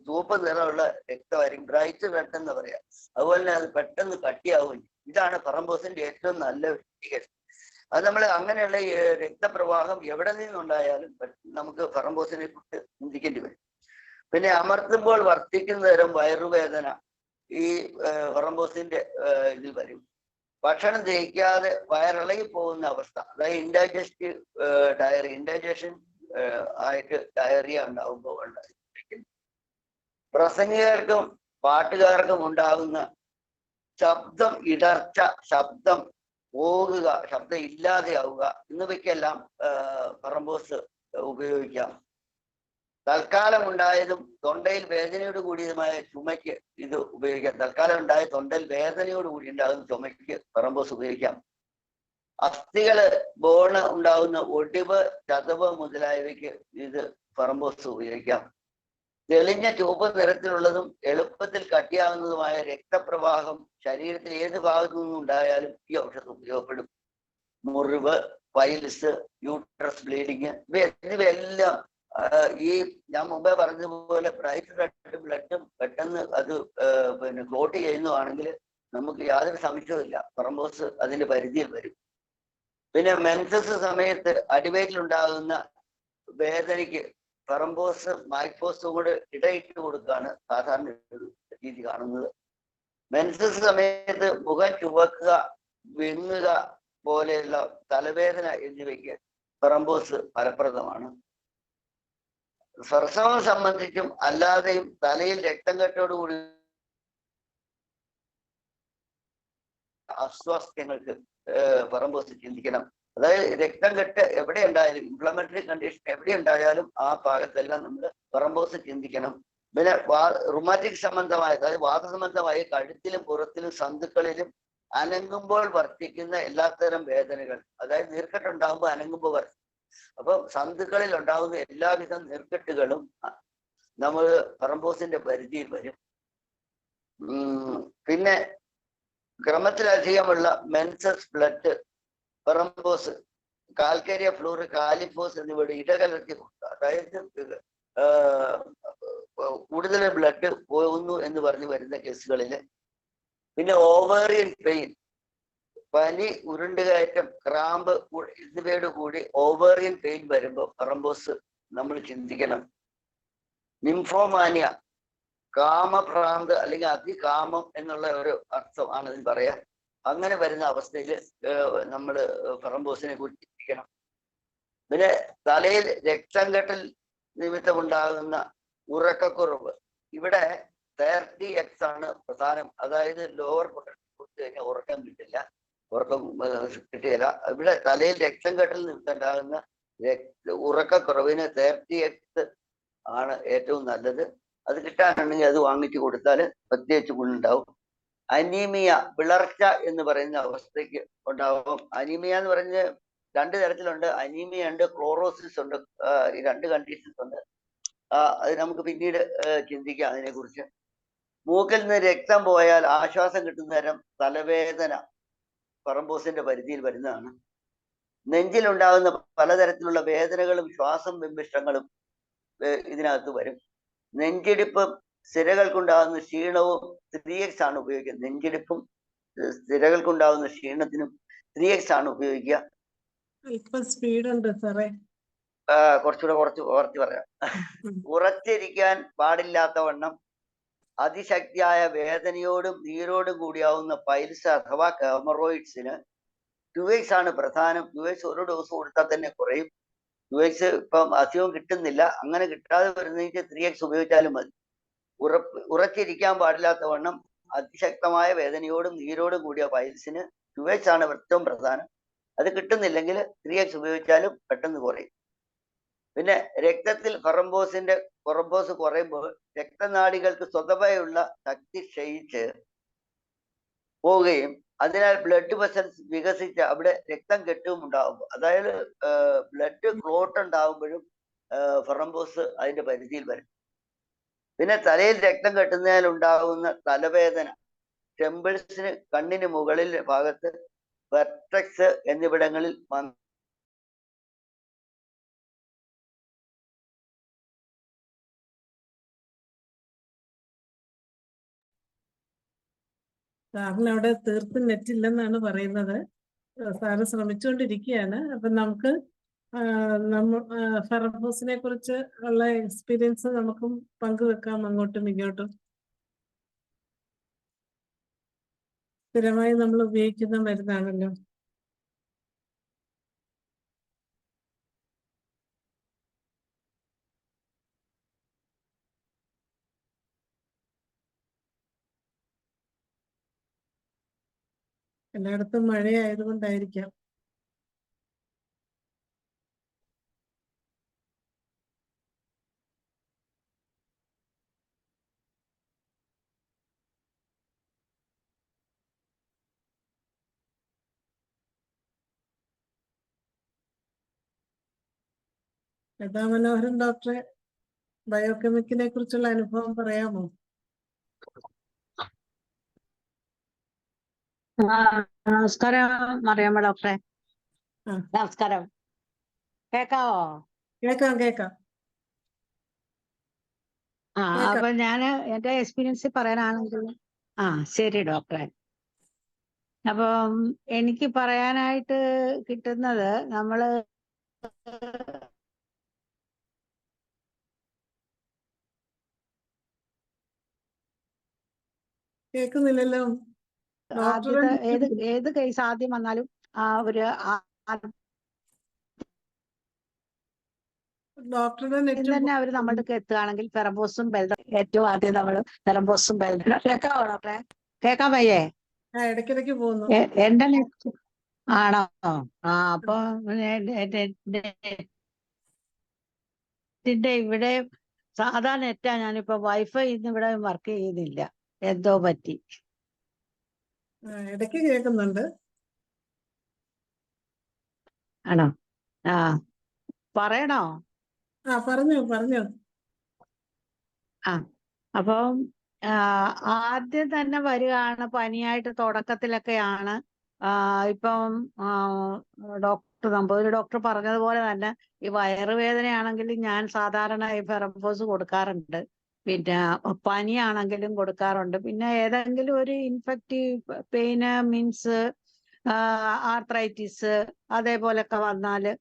S2: ചുവപ്പ് നിറമുള്ള രക്തമായിരിക്കും, ബ്രൈറ്റ് റെഡ് എന്ന് പറയാം. അതുപോലെ തന്നെ അത് പെട്ടെന്ന് കട്ടിയാവുകയും ചെയ്യും. ഇതാണ് ഫറംബോസിന്റെ ഏറ്റവും നല്ല ഇൻഡിക്കേഷൻ. അത് നമ്മൾ അങ്ങനെയുള്ള രക്തപ്രവാഹം എവിടെ നിന്നുണ്ടായാലും നമുക്ക് ഫറംബോസിനെ കുറിച്ച് ചിന്തിക്കേണ്ടി വരും. പിന്നെ അമർത്തുമ്പോൾ വർദ്ധിക്കുന്ന തരം വയറുവേദന ഈ ഫറംബോസിന്റെ ഇതിൽ വരും. ഭക്ഷണം ദഹിക്കാതെ വയറിളകി പോകുന്ന അവസ്ഥ, അതായത് ഇൻഡൈജഷൻ ആയിട്ട് ഡയറിയ ഉണ്ടാകുമ്പോൾ ഉണ്ടായിരിക്കും. പ്രസംഗികർക്കും പാട്ടുകാർക്കും ഉണ്ടാകുന്ന ശബ്ദം ഇടർച്ച, ശബ്ദം പോകുക, ശബ്ദം ഇല്ലാതെയാവുക എന്നിവയ്ക്കെല്ലാം ഫറംബോസ് ഉപയോഗിക്കാം. തൽക്കാലം ഉണ്ടായതും തൊണ്ടയിൽ വേദനയോട് കൂടിയതുമായ ചുമയ്ക്ക് ഇത് ഉപയോഗിക്കാം. തൽക്കാലം ഉണ്ടായ തൊണ്ടയിൽ വേദനയോട് കൂടി ഉണ്ടാകുന്ന ചുമയ്ക്ക് ഫറംബോസ് ഉപയോഗിക്കാം. അസ്ഥികള് ബോണ് ഉണ്ടാകുന്ന ഒടിവ്, ചതവ് മുതലായവയ്ക്ക് ഇത് ഫറംബോസ് ഉപയോഗിക്കാം. തെളിഞ്ഞ ചുവപ്പ് നിറത്തിലുള്ളതും എളുപ്പത്തിൽ കട്ടിയാകുന്നതുമായ രക്തപ്രവാഹം ശരീരത്തിൽ ഏത് ഭാഗത്തു നിന്നും ഉണ്ടായാലും ഈ ഔഷധം ഉപയോഗപ്പെടും. മുറിവ്, പൈൽസ്, യൂട്രസ് ബ്ലീഡിങ് എന്നിവയെല്ലാം ഈ ഞാൻ മുമ്പേ പറഞ്ഞതുപോലെ ബ്രൈറ്റ് റെഡ് ബ്ലഡും പെട്ടെന്ന് അത് പിന്നെ ക്ലോട്ട് ചെയ്യുന്നതാണെങ്കിൽ നമുക്ക് യാതൊരു സംശയവുമില്ല, ഫറംബോസ് അതിന്റെ പരിധിയിൽ വരും. പിന്നെ മെൻസസ് സമയത്ത് അടിവയറ്റിലുണ്ടാകുന്ന വേദനയ്ക്ക് ഫറംബോസ് മാക്ഫോസും കൂടെ ഇടയിട്ട് കൊടുക്കുകയാണ് സാധാരണ രീതി കാണുന്നത്. മെൻസസ് സമയത്ത് മുഖം ചുവക്കുക, വിങ്ങുക പോലെയുള്ള തലവേദന എന്നിവയ്ക്ക് ഫറംബോസ് ഫലപ്രദമാണ്. പ്രസവം സംബന്ധിച്ചും അല്ലാതെയും തലയിൽ രക്തം കെട്ടോടുകൂടി അസ്വാസ്ഥ്യങ്ങൾക്ക് ഫറംബോസ് ചിന്തിക്കണം. അതായത് രക്തം കെട്ട് എവിടെ ഉണ്ടായാലും, ഇൻഫ്ലമേറ്ററി കണ്ടീഷൻ എവിടെ ഉണ്ടായാലും ആ ഭാഗത്തെല്ലാം നമ്മൾ ഫറംബോസ് ചിന്തിക്കണം. പിന്നെ റുമാറ്റിക് സംബന്ധമായ, അതായത് വാതസംബന്ധമായ കഴുത്തിലും പുറത്തിലും സന്ധികളിലും അനങ്ങുമ്പോൾ വർദ്ധിക്കുന്ന എല്ലാത്തരം വേദനകൾ, അതായത് നീർക്കെട്ടുണ്ടാകുമ്പോൾ അനങ്ങുമ്പോൾ വർദ്ധിക്കും. അപ്പൊ സന്ധികളിൽ ഉണ്ടാകുന്ന എല്ലാവിധ നീർക്കെട്ടുകളും നമ്മൾ ഫറംബോസിന്റെ പരിധിയിൽ വരും. പിന്നെ ക്രമത്തിലധികമുള്ള മെൻസസ് ബ്ലഡ് ഫറംബോസ്, കാൽക്കേരിയ ഫ്ലൂർ, കാലിഫോസ് എന്നിവയുടെ ഇടകലർത്തി കൊടുക്കുക. അതായത് കൂടുതൽ ബ്ലഡ് പോകുന്നു എന്ന് പറഞ്ഞ് വരുന്ന കേസുകളില്. പിന്നെ ഓവേറിയൻ പെയിൻ, പനി, ഉരുണ്ടുകയറ്റം, ക്രാമ്പ് എന്നിവയോട് കൂടി ഓവേറിയൻ പെയിൻ വരുമ്പോൾ ഫറംബോസ് നമ്മൾ ചിന്തിക്കണം. നിംഫോമാനിയ, കാമഭ്രാന്ത് അല്ലെങ്കിൽ അതികാമം എന്നുള്ള ഒരു അർത്ഥം ആണ് ഇതിന് പറയാ. അങ്ങനെ വരുന്ന അവസ്ഥയിൽ നമ്മൾ ഫറംബോസിനെ കുറിച്ച് ചിന്തിക്കണം. പിന്നെ തലയിൽ രക്തം കെട്ടൽ നിമിത്തമുണ്ടാകുന്ന ഉറക്കക്കുറവ്, ഇവിടെ 30x ആണ് പ്രധാനം. അതായത് ലോവർ പൊട്ടൻഷ്യൽ കൊടുത്തു കഴിഞ്ഞാൽ ഉറക്കം കിട്ടില്ല, ഉറക്കം കിട്ടുകയില്ല. ഇവിടെ തലയിൽ രക്തം കെട്ടൽ നിമിത്തമുണ്ടാകുന്ന ഉറക്കക്കുറവിന് 30x ആണ് ഏറ്റവും നല്ലത്. അത് കിട്ടാനുണ്ടെങ്കിൽ അത് വാങ്ങിച്ചു കൊടുത്താൽ പ്രത്യേകിച്ച് ഗുണമുണ്ടാവും. അനീമിയ, വിളർച്ച എന്ന് പറയുന്ന അവസ്ഥയ്ക്ക് ഉണ്ടാവും. അനീമിയ എന്ന് പറഞ്ഞ് 2 തരത്തിലുണ്ട്. അനീമിയ ഉണ്ട്, ക്ലോറോസിസ് ഉണ്ട്. ഈ 2 കണ്ടീഷൻസ് ഉണ്ട്. അത് നമുക്ക് പിന്നീട് ചിന്തിക്കാം അതിനെക്കുറിച്ച്. മൂക്കിൽ നിന്ന് രക്തം പോയാൽ ആശ്വാസം കിട്ടുന്ന തരം തലവേദന ഫറംബോസിന്റെ പരിധിയിൽ വരുന്നതാണ്. നെഞ്ചിലുണ്ടാകുന്ന പലതരത്തിലുള്ള വേദനകളും ശ്വാസം വിമ്മിഷ്ടങ്ങളും ഇതിനകത്ത് വരും. നെഞ്ചിടിപ്പ്, സ്ഥിരകൾക്കുണ്ടാകുന്ന ക്ഷീണവും 3x ആണ് ഉപയോഗിക്കുക. നെഞ്ചിടിപ്പും സ്ഥിരകൾക്കുണ്ടാകുന്ന ക്ഷീണത്തിനും 3x ആണ് ഉപയോഗിക്കുക.
S1: ഇപ്പൊ സ്പീഡ് ഉണ്ട് സാറേ,
S2: കുറച്ചുകൂടെ കുറച്ച് പറയാം. ഉറച്ചിരിക്കാൻ പാടില്ലാത്തവണ്ണം അതിശക്തിയായ വേദനയോടും നീരോടും കൂടിയാവുന്ന പൈൽസ് അഥവാ ഹെമറോയിഡ്സിന് 2x ആണ് പ്രധാനം. 2x ഒരു ഡോസ് കൊടുത്താൽ തന്നെ കുറയും. 2x ഇപ്പം അധികം കിട്ടുന്നില്ല. അങ്ങനെ കിട്ടാതെ വരുന്നതിന് 3x ഉപയോഗിച്ചാലും മതി. ഉറച്ചിരിക്കാൻ പാടില്ലാത്തവണ്ണം അതിശക്തമായ വേദനയോടും നീരോടും കൂടിയ പൈൽസിന് 2x ആണ് ഏറ്റവും പ്രധാനം. അത് കിട്ടുന്നില്ലെങ്കിൽ 3x ഉപയോഗിച്ചാലും പെട്ടെന്ന് കുറയും. പിന്നെ രക്തത്തിൽ ഫറംബോസ് കുറയുമ്പോൾ രക്തനാഡികൾക്ക് സ്വതവേയുള്ള ശക്തി ക്ഷയിച്ച് പോവുകയും അതിനാൽ ബ്ലഡ് വെസൽസ് വികസിച്ച് അവിടെ രക്തം കെട്ടും ഉണ്ടാകും. അതായത് ബ്ലഡ് ക്ലോട്ട് ഉണ്ടാകുമ്പോഴും ഫറംബോസ് അതിന്റെ പരിധിയിൽ വരും. പിന്നെ തലയിൽ രക്തം കെട്ടുന്നതിൽ ഉണ്ടാകുന്ന തലവേദന, ടെമ്പിൾസിന് കണ്ണിന് മുകളിൽ ഭാഗത്ത്, വെർട്ടെക്സ് എന്നിവിടങ്ങളിൽ
S1: സാറിന് അവിടെ തീർത്തും നെറ്റില്ലെന്നാണ് പറയുന്നത്. സാറ് ശ്രമിച്ചുകൊണ്ടിരിക്കുകയാണ്. അപ്പൊ നമുക്ക് ഫെറബോസിനെ കുറിച്ച് ഉള്ള എക്സ്പീരിയൻസ് നമുക്കും പങ്കുവെക്കാം അങ്ങോട്ടും ഇങ്ങോട്ടും. സ്ഥിരമായി നമ്മൾ ഉപയോഗിക്കുന്ന മരുന്നാണല്ലോ. എല്ലായിടത്തും മഴയായതുകൊണ്ടായിരിക്കാം. ലതാ മനോഹരൻ ഡോക്ടറെ, ബയോകെമിക്കിനെ കുറിച്ചുള്ള അനുഭവം പറയാമോ?
S3: നമസ്കാരം മറിയാമ്മ ഡോക്ടറെ.
S1: ആ.
S3: നമസ്കാരം. കേക്കാവോ?
S1: കേക്കാം.
S3: കേക്കാം. അപ്പൊ ഞാന് എന്റെ എക്സ്പീരിയൻസ് പറയാനാണെങ്കിൽ ശരി ഡോക്ടറെ. അപ്പം എനിക്ക് പറയാനായിട്ട് കിട്ടുന്നത്, നമ്മള്
S1: കേൾക്കുന്നില്ലല്ലോ.
S3: ആദ്യത്തെ ഏത് കേസ് ആദ്യം വന്നാലും
S1: ഡോക്ടറുടെ നെറ്റ്
S3: തന്നെ അവര് നമ്മളുടെ എത്തുകയാണെങ്കിൽ ഫെറബോസും ഏറ്റവും ആദ്യം നമ്മള് ഫെറബോസും കേൾക്കാവോ ഡോക്ടറെ? കേക്കാൻ വയ്യേ?
S1: ഇടയ്ക്കിടയ്ക്ക് പോകുന്നു.
S3: എന്റെ നെറ്റ് ആണോ? അപ്പൊ ഇവിടെ സാധാ നെറ്റാ. ഞാനിപ്പോ വൈഫൈ ഇന്ന് ഇവിടെ വർക്ക് ചെയ്യുന്നില്ല, എന്തോ പറ്റി.
S1: ഇടയ്ക്ക് കേൾക്കുന്നുണ്ട്.
S3: ആണോ? പറയണോ?
S1: പറഞ്ഞോ.
S3: അപ്പം ആദ്യം തന്നെ വരികയാണ് പനിയായിട്ട്. തുടക്കത്തിലൊക്കെയാണ് ഇപ്പം ഒരു ഡോക്ടർ പറഞ്ഞതുപോലെ തന്നെ ഈ വയറുവേദനയാണെങ്കിൽ ഞാൻ സാധാരണ ഈ ഫെറബോസ് കൊടുക്കാറുണ്ട്. പിന്നെ പനിയാണെങ്കിലും കൊടുക്കാറുണ്ട്. പിന്നെ ഏതെങ്കിലും ഒരു ഇൻഫെക്റ്റീവ് പെയിന് മീൻസ് ആർത്രൈറ്റിസ് അതേപോലൊക്കെ വന്നാല്,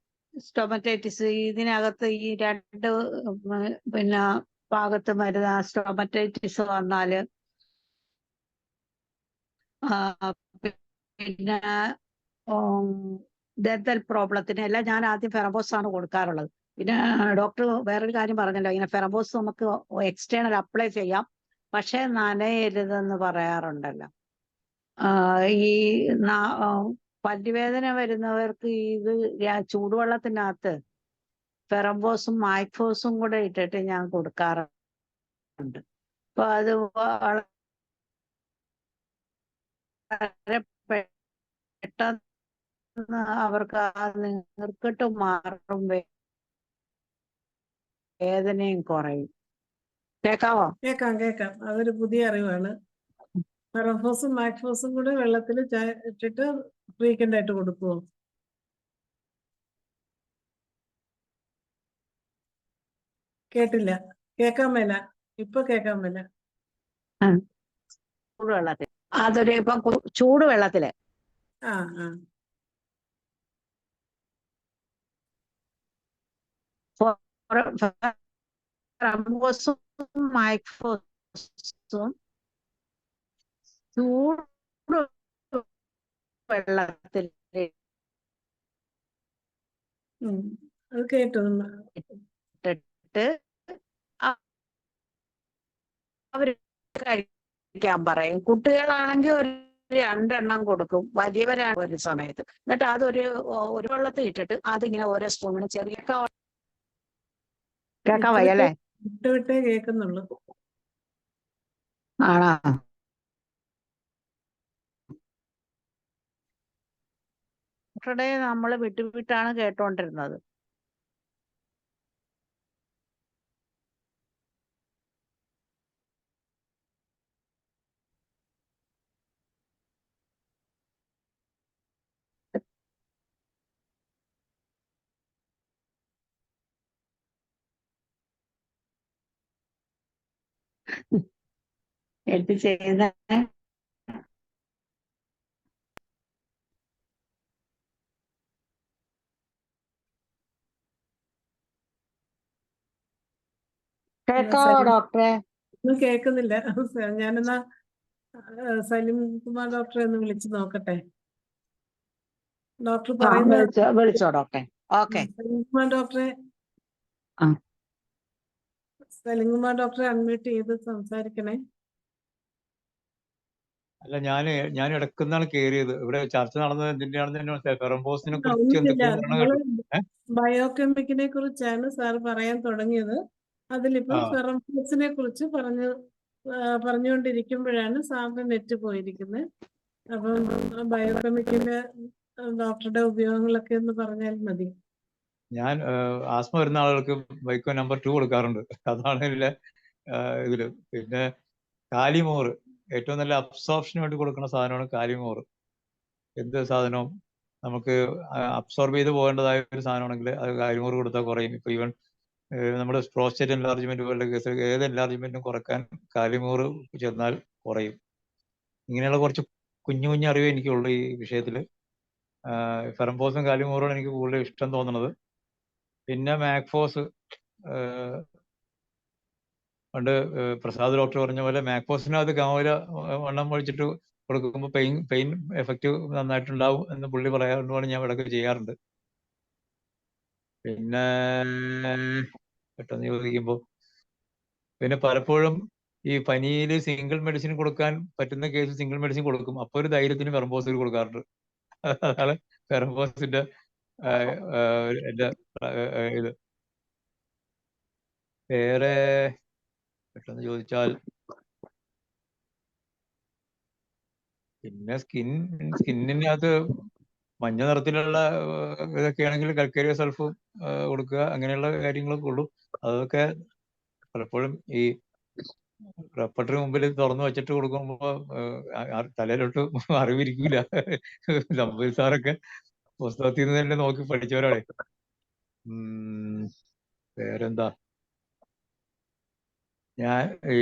S3: സ്റ്റൊമറ്റൈറ്റിസ്, ഇതിനകത്ത് ഈ രണ്ട് പിന്നെ ഭാഗത്ത് മരുന്ന് സ്റ്റൊമറ്റൈറ്റിസ് വന്നാല്, പിന്നെ ഡെന്തൽ പ്രോബ്ലത്തിന് എല്ലാം ഞാൻ ആദ്യം ഫെറബോസ് ആണ് കൊടുക്കാറുള്ളത്. പിന്നെ ഡോക്ടർ വേറൊരു കാര്യം പറഞ്ഞല്ലോ, ഇങ്ങനെ ഫെറബോസ് നമുക്ക് എക്സ്റ്റേണൽ അപ്ലൈ ചെയ്യാം, പക്ഷെ നനയരുതെന്ന് പറയാറുണ്ടല്ലോ. ഈ പല്ലുവേദന വരുന്നവർക്ക് ഇത് ചൂടുവെള്ളത്തിനകത്ത് ഫെറബോസും മാക്ഫോസും കൂടെ ഇട്ടിട്ട് ഞാൻ കൊടുക്കാറുണ്ട്. അപ്പൊ അത് വളരെ പെട്ടെന്ന് അവർക്ക് നീർക്കെട്ട് മാറും, വേദനയും കുറയും. കേക്കാവോ?
S1: കേക്കാം. അതൊരു പുതിയ അറിവാണ്. ഫെറബോസും മാക്ഫോസും കൂടെ വെള്ളത്തിൽ ഇട്ടിട്ട് ഫ്രീക്വന്റ് ആയിട്ട് കൊടുക്കുമോ? കേട്ടില്ല. കേക്കാൻ മേല. ഇപ്പൊ കേക്കാൻ മേല.
S3: ചൂടുവെള്ളത്തിൽ. അതൊരു ഇപ്പൊ ചൂടുവെള്ളത്തില് ഫെറബോസും മാക്ഫോസും ചൂട് വെള്ളത്തിൽ
S1: അത് കേട്ടു.
S3: ഇട്ടിട്ട് അവര് കഴിക്കാൻ പറയും. കുട്ടികളാണെങ്കിൽ ഒരു 2 എണ്ണം കൊടുക്കും, വലിയവരാണ് ഒരു സമയത്ത്. എന്നിട്ട് അതൊരു വെള്ളത്തിൽ ഇട്ടിട്ട് അതിങ്ങനെ ഓരോ സ്പൂണിന് ചെറിയ കേക്കാൻ വയ്യല്ലേ?
S1: വിട്ടേ കേൾക്കുന്നുള്ളൂ.
S3: ആണോ? നമ്മൾ വിട്ടുവിട്ടാണ് കേട്ടോണ്ടിരുന്നത്. ഹെൽപ്പ് ചെയ്യുന്ന കേക്കാവോ ഡോക്ടറെ?
S1: ഒന്നും കേൾക്കുന്നില്ല. ഞാനെന്നാ സലിം കുമാർ ഡോക്ടറെ ഒന്ന് വിളിച്ചു നോക്കട്ടെ. ഡോക്ടർ പറയുന്നത്
S3: വിളിച്ചോ ഡോക്ടറെ. ഓക്കെ.
S1: സലിം കുമാർ ഡോക്ടറെ
S3: ആ.
S1: സലിം കുമാർ ഡോക്ടറെ അൺമ്യൂട്ട് ചെയ്ത് സംസാരിക്കണേ.
S4: അല്ല, ഞാൻ ഇടക്കുന്നാണ് കയറിയത്. ഇവിടെ ചർച്ച നടന്നത് എന്തിന്റെയാണെന്ന് തന്നെ മനസ്സിലായി. ഫെറംബോസിനെ കുറിച്ച്
S1: ഒന്നുമില്ല,
S4: എന്തൊക്കെയോ പറഞ്ഞു
S1: നമ്മള്
S4: കേട്ടു.
S1: ബയോകെമിക്കിനെ കുറിച്ചാണ് സാർ പറയാൻ തുടങ്ങിയത്. അതിലിപ്പം
S4: ആ
S1: ഫെറംബോസിനെ കുറിച്ച് പറഞ്ഞുകൊണ്ടിരിക്കുമ്പോഴാണ് സാറിന്റെ നെറ്റ് പോയിരിക്കുന്നത്. അപ്പം ബയോകെമിക്കിന്റെ ഡോക്ടറുടെ ഉപയോഗങ്ങളൊക്കെ ഒന്ന് പറഞ്ഞാൽ മതി.
S4: ഞാൻ ആസ്മ വരുന്ന ആളുകൾക്ക് വൈക്കോ നമ്പർ 2 കൊടുക്കാറുണ്ട്. അതാണ് ഇതിലെ ഇതില്. പിന്നെ കാലിമോർ ഏറ്റവും നല്ല അബ്സോർപ്ഷന് വേണ്ടി കൊടുക്കുന്ന സാധനമാണ് കാലിമോർ. എന്ത് സാധനവും നമുക്ക് അബ്സോർബ് ചെയ്ത് പോകേണ്ടതായ ഒരു സാധനമാണെങ്കിൽ അത് കാലിമോർ കൊടുത്താൽ കുറയും. ഇപ്പൊ ഈവൻ നമ്മുടെ പ്രോസ്റ്റേറ്റ് എൻലാർജ്മെന്റ് പോലുള്ള കേസ് ഏത് എൻലാർജ്മെന്റും കുറക്കാൻ കാലിമോർ ചെന്നാൽ കുറയും. ഇങ്ങനെയുള്ള കുറച്ച് കുഞ്ഞു കുഞ്ഞു അറിവേ എനിക്കുള്ളൂ ഈ വിഷയത്തിൽ. ഫെറംബോസും കാലിമോറും എനിക്ക് കൂടുതൽ ഇഷ്ടം തോന്നുന്നത്. പിന്നെ മാക്ഫോസ്, പണ്ട് പ്രസാദ് ഡോക്ടർ പറഞ്ഞ പോലെ മാക്ഫോസിനകത്ത് ഗാമോല വണ്ണം ഒഴിച്ചിട്ട് കൊടുക്കുമ്പോൾ പെയിൻ എഫക്റ്റ് നന്നായിട്ടുണ്ടാവും എന്ന് പുള്ളി പറയാറുണ്ട്. ഞാൻ ഇടയ്ക്ക് ചെയ്യാറുണ്ട്. പിന്നെ പെട്ടെന്ന് ചോദിക്കുമ്പോൾ പിന്നെ പലപ്പോഴും ഈ പനിയിൽ സിംഗിൾ മെഡിസിൻ കൊടുക്കാൻ പറ്റുന്ന കേസിൽ സിംഗിൾ മെഡിസിൻ കൊടുക്കും. അപ്പോൾ ഒരു ധൈര്യത്തിന് ഫെറംബോസിൽ കൊടുക്കാറുണ്ട്. അതാണ് ഫെറംബോസിന്റെ എന്റെ ഇത്. വേറെ പെട്ടെന്ന് ചോദിച്ചാൽ പിന്നെ സ്കിന്നിനകത്ത് മഞ്ഞ നിറത്തിലുള്ള ഇതൊക്കെ ആണെങ്കിൽ കൽക്കരിയ സൾഫ് കൊടുക്കുക, അങ്ങനെയുള്ള കാര്യങ്ങളൊക്കെ ഉള്ളൂ. അതൊക്കെ പലപ്പോഴും ഈ റെപ്പർട്ടറി മുമ്പിൽ തുറന്നു വെച്ചിട്ട് കൊടുക്കുമ്പോ തലയിലോട്ട് അറിവിരിക്കൂല. നമ്പൂരി സാറൊക്കെ പുസ്തകത്തിൽ നിന്ന് തന്നെ നോക്കി പഠിച്ചവരാണ്. വേറെന്താ, ഞാൻ ഈ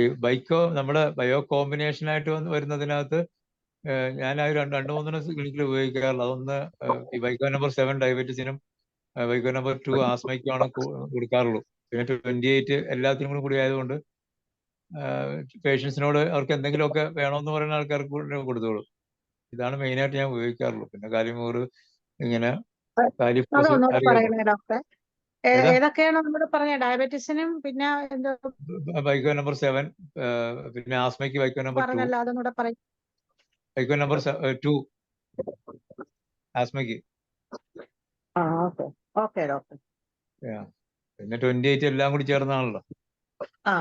S4: നമ്മുടെ ബയോ കോമ്പിനേഷനായിട്ട് വരുന്നതിനകത്ത് ഞാൻ ആ രണ്ടു മൂന്നെണ്ണം ക്ലിനിക്കിൽ ഉപയോഗിക്കാറുള്ളൂ. അതൊന്ന് ഈ ബൈക്കോ നമ്പർ 7 ഡയബറ്റീസിനും ബൈക്കോ നമ്പർ 2 ആസ്മയ്ക്കുമാണ് കൊടുക്കാറുള്ളൂ. പിന്നെ 28 എല്ലാത്തിനും കൂടി ആയതുകൊണ്ട് പേഷ്യൻസിനോട് അവർക്ക് എന്തെങ്കിലുമൊക്കെ വേണമെന്ന് പറയുന്ന ആൾക്കാർക്ക് കൊടുത്തോളൂ. ഇതാണ് മെയിനായിട്ട് ഞാൻ ഉപയോഗിക്കാറുള്ളൂ. പിന്നെ കാലിമൂറ്, ഇങ്ങനെ കാലിഫോസ്
S3: അതൊന്നുകൂടെ
S4: അറിയാലോ.
S3: പറയണേ ഡോക്ടറെ. ഏതൊക്കെയാണ് ഒന്നുകൂടെ പറഞ്ഞ? ഡയബറ്റീസിനും പിന്നെ എന്തോ
S4: ബൈക്കോ നമ്പർ 7, പിന്നെ ആസ്മയ്ക്ക് ബൈക്കോ നമ്പർ 2,
S3: പറഞ്ഞല്ലോ, അതൊന്നുകൂടെ പറയും.
S4: ബൈക്കോ നമ്പർ 2 ആസ്മയ്ക്ക്.
S3: Okay okay doctor.
S4: പിന്നെ 28 എല്ലാം കൂടി ചേർന്നാണല്ലോ.
S3: ആ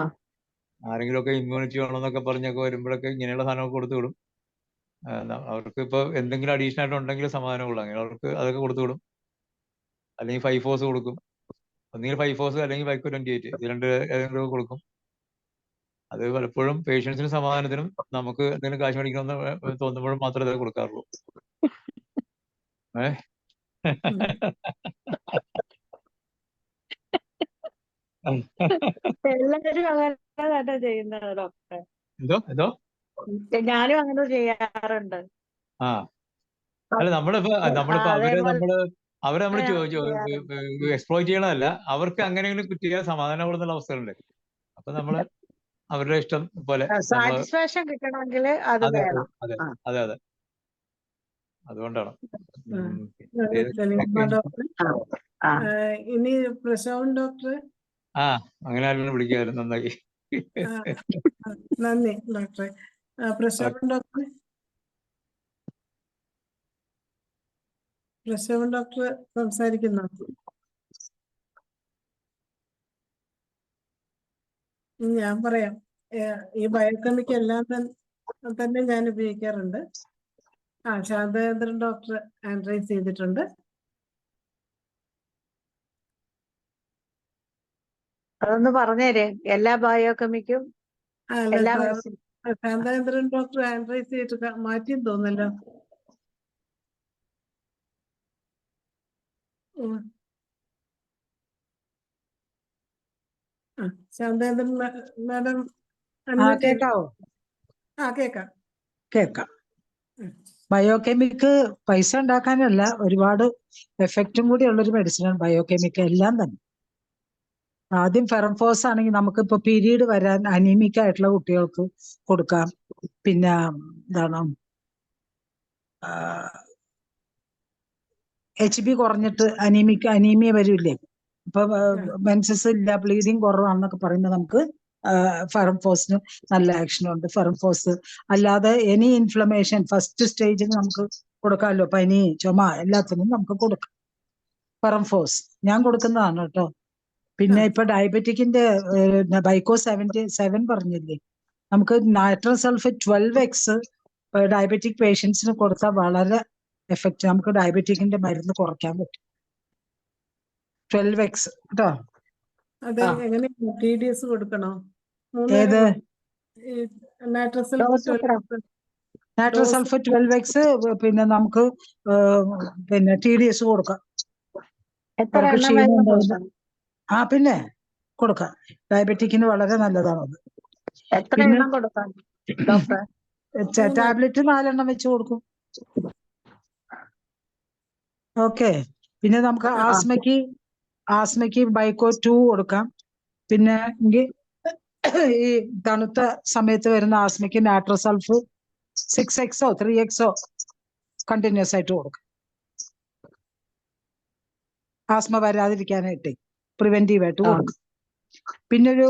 S4: ആരെങ്കിലുമൊക്കെ ഇമ്മ്യൂണിറ്റി വേണമെന്നൊക്കെ പറഞ്ഞൊക്കെ വരുമ്പോഴൊക്കെ ഇങ്ങനെയുള്ള സാധനമൊക്കെ കൊടുത്തു വിടും. അവർക്ക് ഇപ്പൊ എന്തെങ്കിലും അഡീഷണൽ ആയിട്ട് ഉണ്ടെങ്കിൽ സമാധാനമുള്ളൂ. അങ്ങനെ അവർക്ക് അതൊക്കെ കൊടുത്തു വിടും. അല്ലെങ്കിൽ 5 ഫോഴ്സ് കൊടുക്കും. ഒന്നുകിൽ 5 ഫോഴ്സ് അല്ലെങ്കിൽ ബൈക്കോ 28, ഇത് രണ്ട് ഏതെങ്കിലും കൊടുക്കും. അത് പലപ്പോഴും പേഷ്യൻസിന് സമാധാനത്തിനും നമുക്ക് എന്തെങ്കിലും കാശ് മേടിക്കണമെന്ന് തോന്നുമ്പോഴും മാത്രമേ അത് കൊടുക്കാറുള്ളൂ.
S3: എല്ലാവരും അങ്ങനെ തന്നെ ചെയ്യുന്നത് ഡോക്ടറെ.
S4: എന്തോ
S3: ഞാനും അങ്ങനെ ചെയ്യാറുണ്ട്.
S4: ആ അല്ല, നമ്മളിപ്പോ അവരെ
S3: അതേപോലെ
S4: നമ്മൾ
S3: ചെയ്യാറുണ്ട്.
S4: എക്സ്പ്ലോയിറ്റ് ചെയ്യണതല്ല. അവർക്ക് അങ്ങനെയെങ്കിലും ചെയ്യാൻ സമാധാനപ്പെടുന്ന അവസ്ഥകളുണ്ട്. അപ്പൊ നമ്മള് അവരുടെ ഇഷ്ടം പോലെ നമ്മള്
S3: സാറ്റിസ്ഫാക്ഷൻ കിട്ടണമെങ്കിൽ അത്
S4: അതെ
S3: വേണം.
S4: അതെ അതെ അതെ അതുകൊണ്ടാണ്.
S1: സലിം കുമാർ ഡോക്ടർ.
S3: ആ
S1: ഇനി പ്രശോഭൻ ഡോക്ടർ.
S4: അങ്ങനെ ആരെങ്കിലും വിളിക്കായിരുന്നു, നന്നായി.
S1: നന്ദി ഡോക്ടറെ. പ്രശോഭൻ ഡോക്ടർ. പ്രശോഭൻ ഡോക്ടർ സംസാരിക്കുന്നു. ഞാൻ പറയാം. ഈ ബയോകെമിക്ക് എല്ലാം തന്നെ ഞാൻ ഉപയോഗിക്കാറുണ്ട്. ശാന്തേന്ദ്രൻ ഡോക്ടർ ഹാൻഡ് റൈസ് ചെയ്തിട്ടുണ്ട്.
S3: അതൊന്ന് പറഞ്ഞേരെ. എല്ലാ ബയോകെമിക്കും എല്ലാ മെഡിസിൻ.
S1: ശാന്തേന്ദ്രൻ ഡോക്ടർ ഹാൻഡ് റൈസ് ചെയ്തിട്ട് മാറ്റിയെന്ന് തോന്നല്ലോ. ശാന്തേന്ദ്രൻ മാഡം അൺമ്യൂട്ട് ചെയ്ത്
S5: കേക്കാവോ?
S1: കേക്കാം.
S5: കേക്കാം.
S1: ഉം.
S5: ബയോകെമിക് പൈസ ഉണ്ടാക്കാനല്ല, ഒരുപാട് എഫക്റ്റും കൂടി ഉള്ളൊരു മെഡിസിനാണ് ബയോകെമിക് എല്ലാം തന്നെ. ആദ്യം ഫെറംഫോസ് ആണെങ്കിൽ നമുക്കിപ്പോ പീരീഡ് വരാൻ അനീമിക് ആയിട്ടുള്ള കുട്ടികൾക്ക് കൊടുക്കാം. പിന്നെ എന്താണ് HB കുറഞ്ഞിട്ട് അനീമിയ വരില്ലേ, ഇപ്പൊ മെൻസസ് ഇല്ല, ബ്ലീഡിങ് കുറവാണെന്നൊക്കെ പറയുമ്പോൾ നമുക്ക് ഫെറംഫോസിന് നല്ല ആക്ഷൻ ഉണ്ട്. ഫെറംഫോസ് അല്ലാതെ എനി ഇൻഫ്ലമേഷൻ ഫസ്റ്റ് സ്റ്റേജിൽ നമുക്ക് കൊടുക്കാമല്ലോ, പനി ചുമ എല്ലാത്തിനും നമുക്ക് കൊടുക്കാം ഫെറംഫോസ്. ഞാൻ കൊടുക്കുന്നതാണ് കേട്ടോ. പിന്നെ ഇപ്പൊ ഡയബറ്റിക്കിന്റെ ബൈക്കോ 77 പറഞ്ഞില്ലേ, നമുക്ക് നൈട്രൽ സൾഫേറ്റ് 12x ഡയബറ്റിക് പേഷ്യൻസിന് കൊടുത്താൽ വളരെ എഫക്റ്റ്, നമുക്ക് ഡയബറ്റിക്കിന്റെ മരുന്ന് കുറയ്ക്കാൻ പറ്റും. 12x കേട്ടോ.
S1: അത് എങ്ങനെ TDS കൊടുക്കണോ? 3
S5: ഏത്
S1: നേരം നൈട്രസ്
S5: നാട്രൽ സൾഫേറ്റ് 12x പിന്നെ നമുക്ക് പിന്നെ TDS കൊടുക്കാം.
S3: എത്ര
S5: അവർക്ക്
S3: എണ്ണം
S5: ക്ഷീണം
S3: വേണം
S5: ഉണ്ടാവില്ല.
S3: കൊടുക്കാൻ?
S5: പിന്നെ കൊടുക്കാം, ഡയബറ്റിക്കിന് വളരെ നല്ലതാണത്.
S3: എത്ര
S5: പിന്നെ
S3: എണ്ണം കൊടുക്കാൻ ഡോക്ടർ?
S5: ടാബ്ലറ്റ് 4 എണ്ണം വെച്ച് കൊടുക്കും. ഓക്കെ. പിന്നെ നമുക്ക് ആസ്മയ്ക്ക് ബൈക്കോ 2 കൊടുക്കാം. പിന്നെ ഈ തണുത്ത സമയത്ത് വരുന്ന ആസ്മയ്ക്ക് നാട്രോസൾഫ് 6x 3x കണ്ടിന്യൂസ് ആയിട്ട് കൊടുക്കാം, ആസ്മ വരാതിരിക്കാനായിട്ട് പ്രിവെന്റീവ് ആയിട്ട് കൊടുക്കും. പിന്നെ ഒരു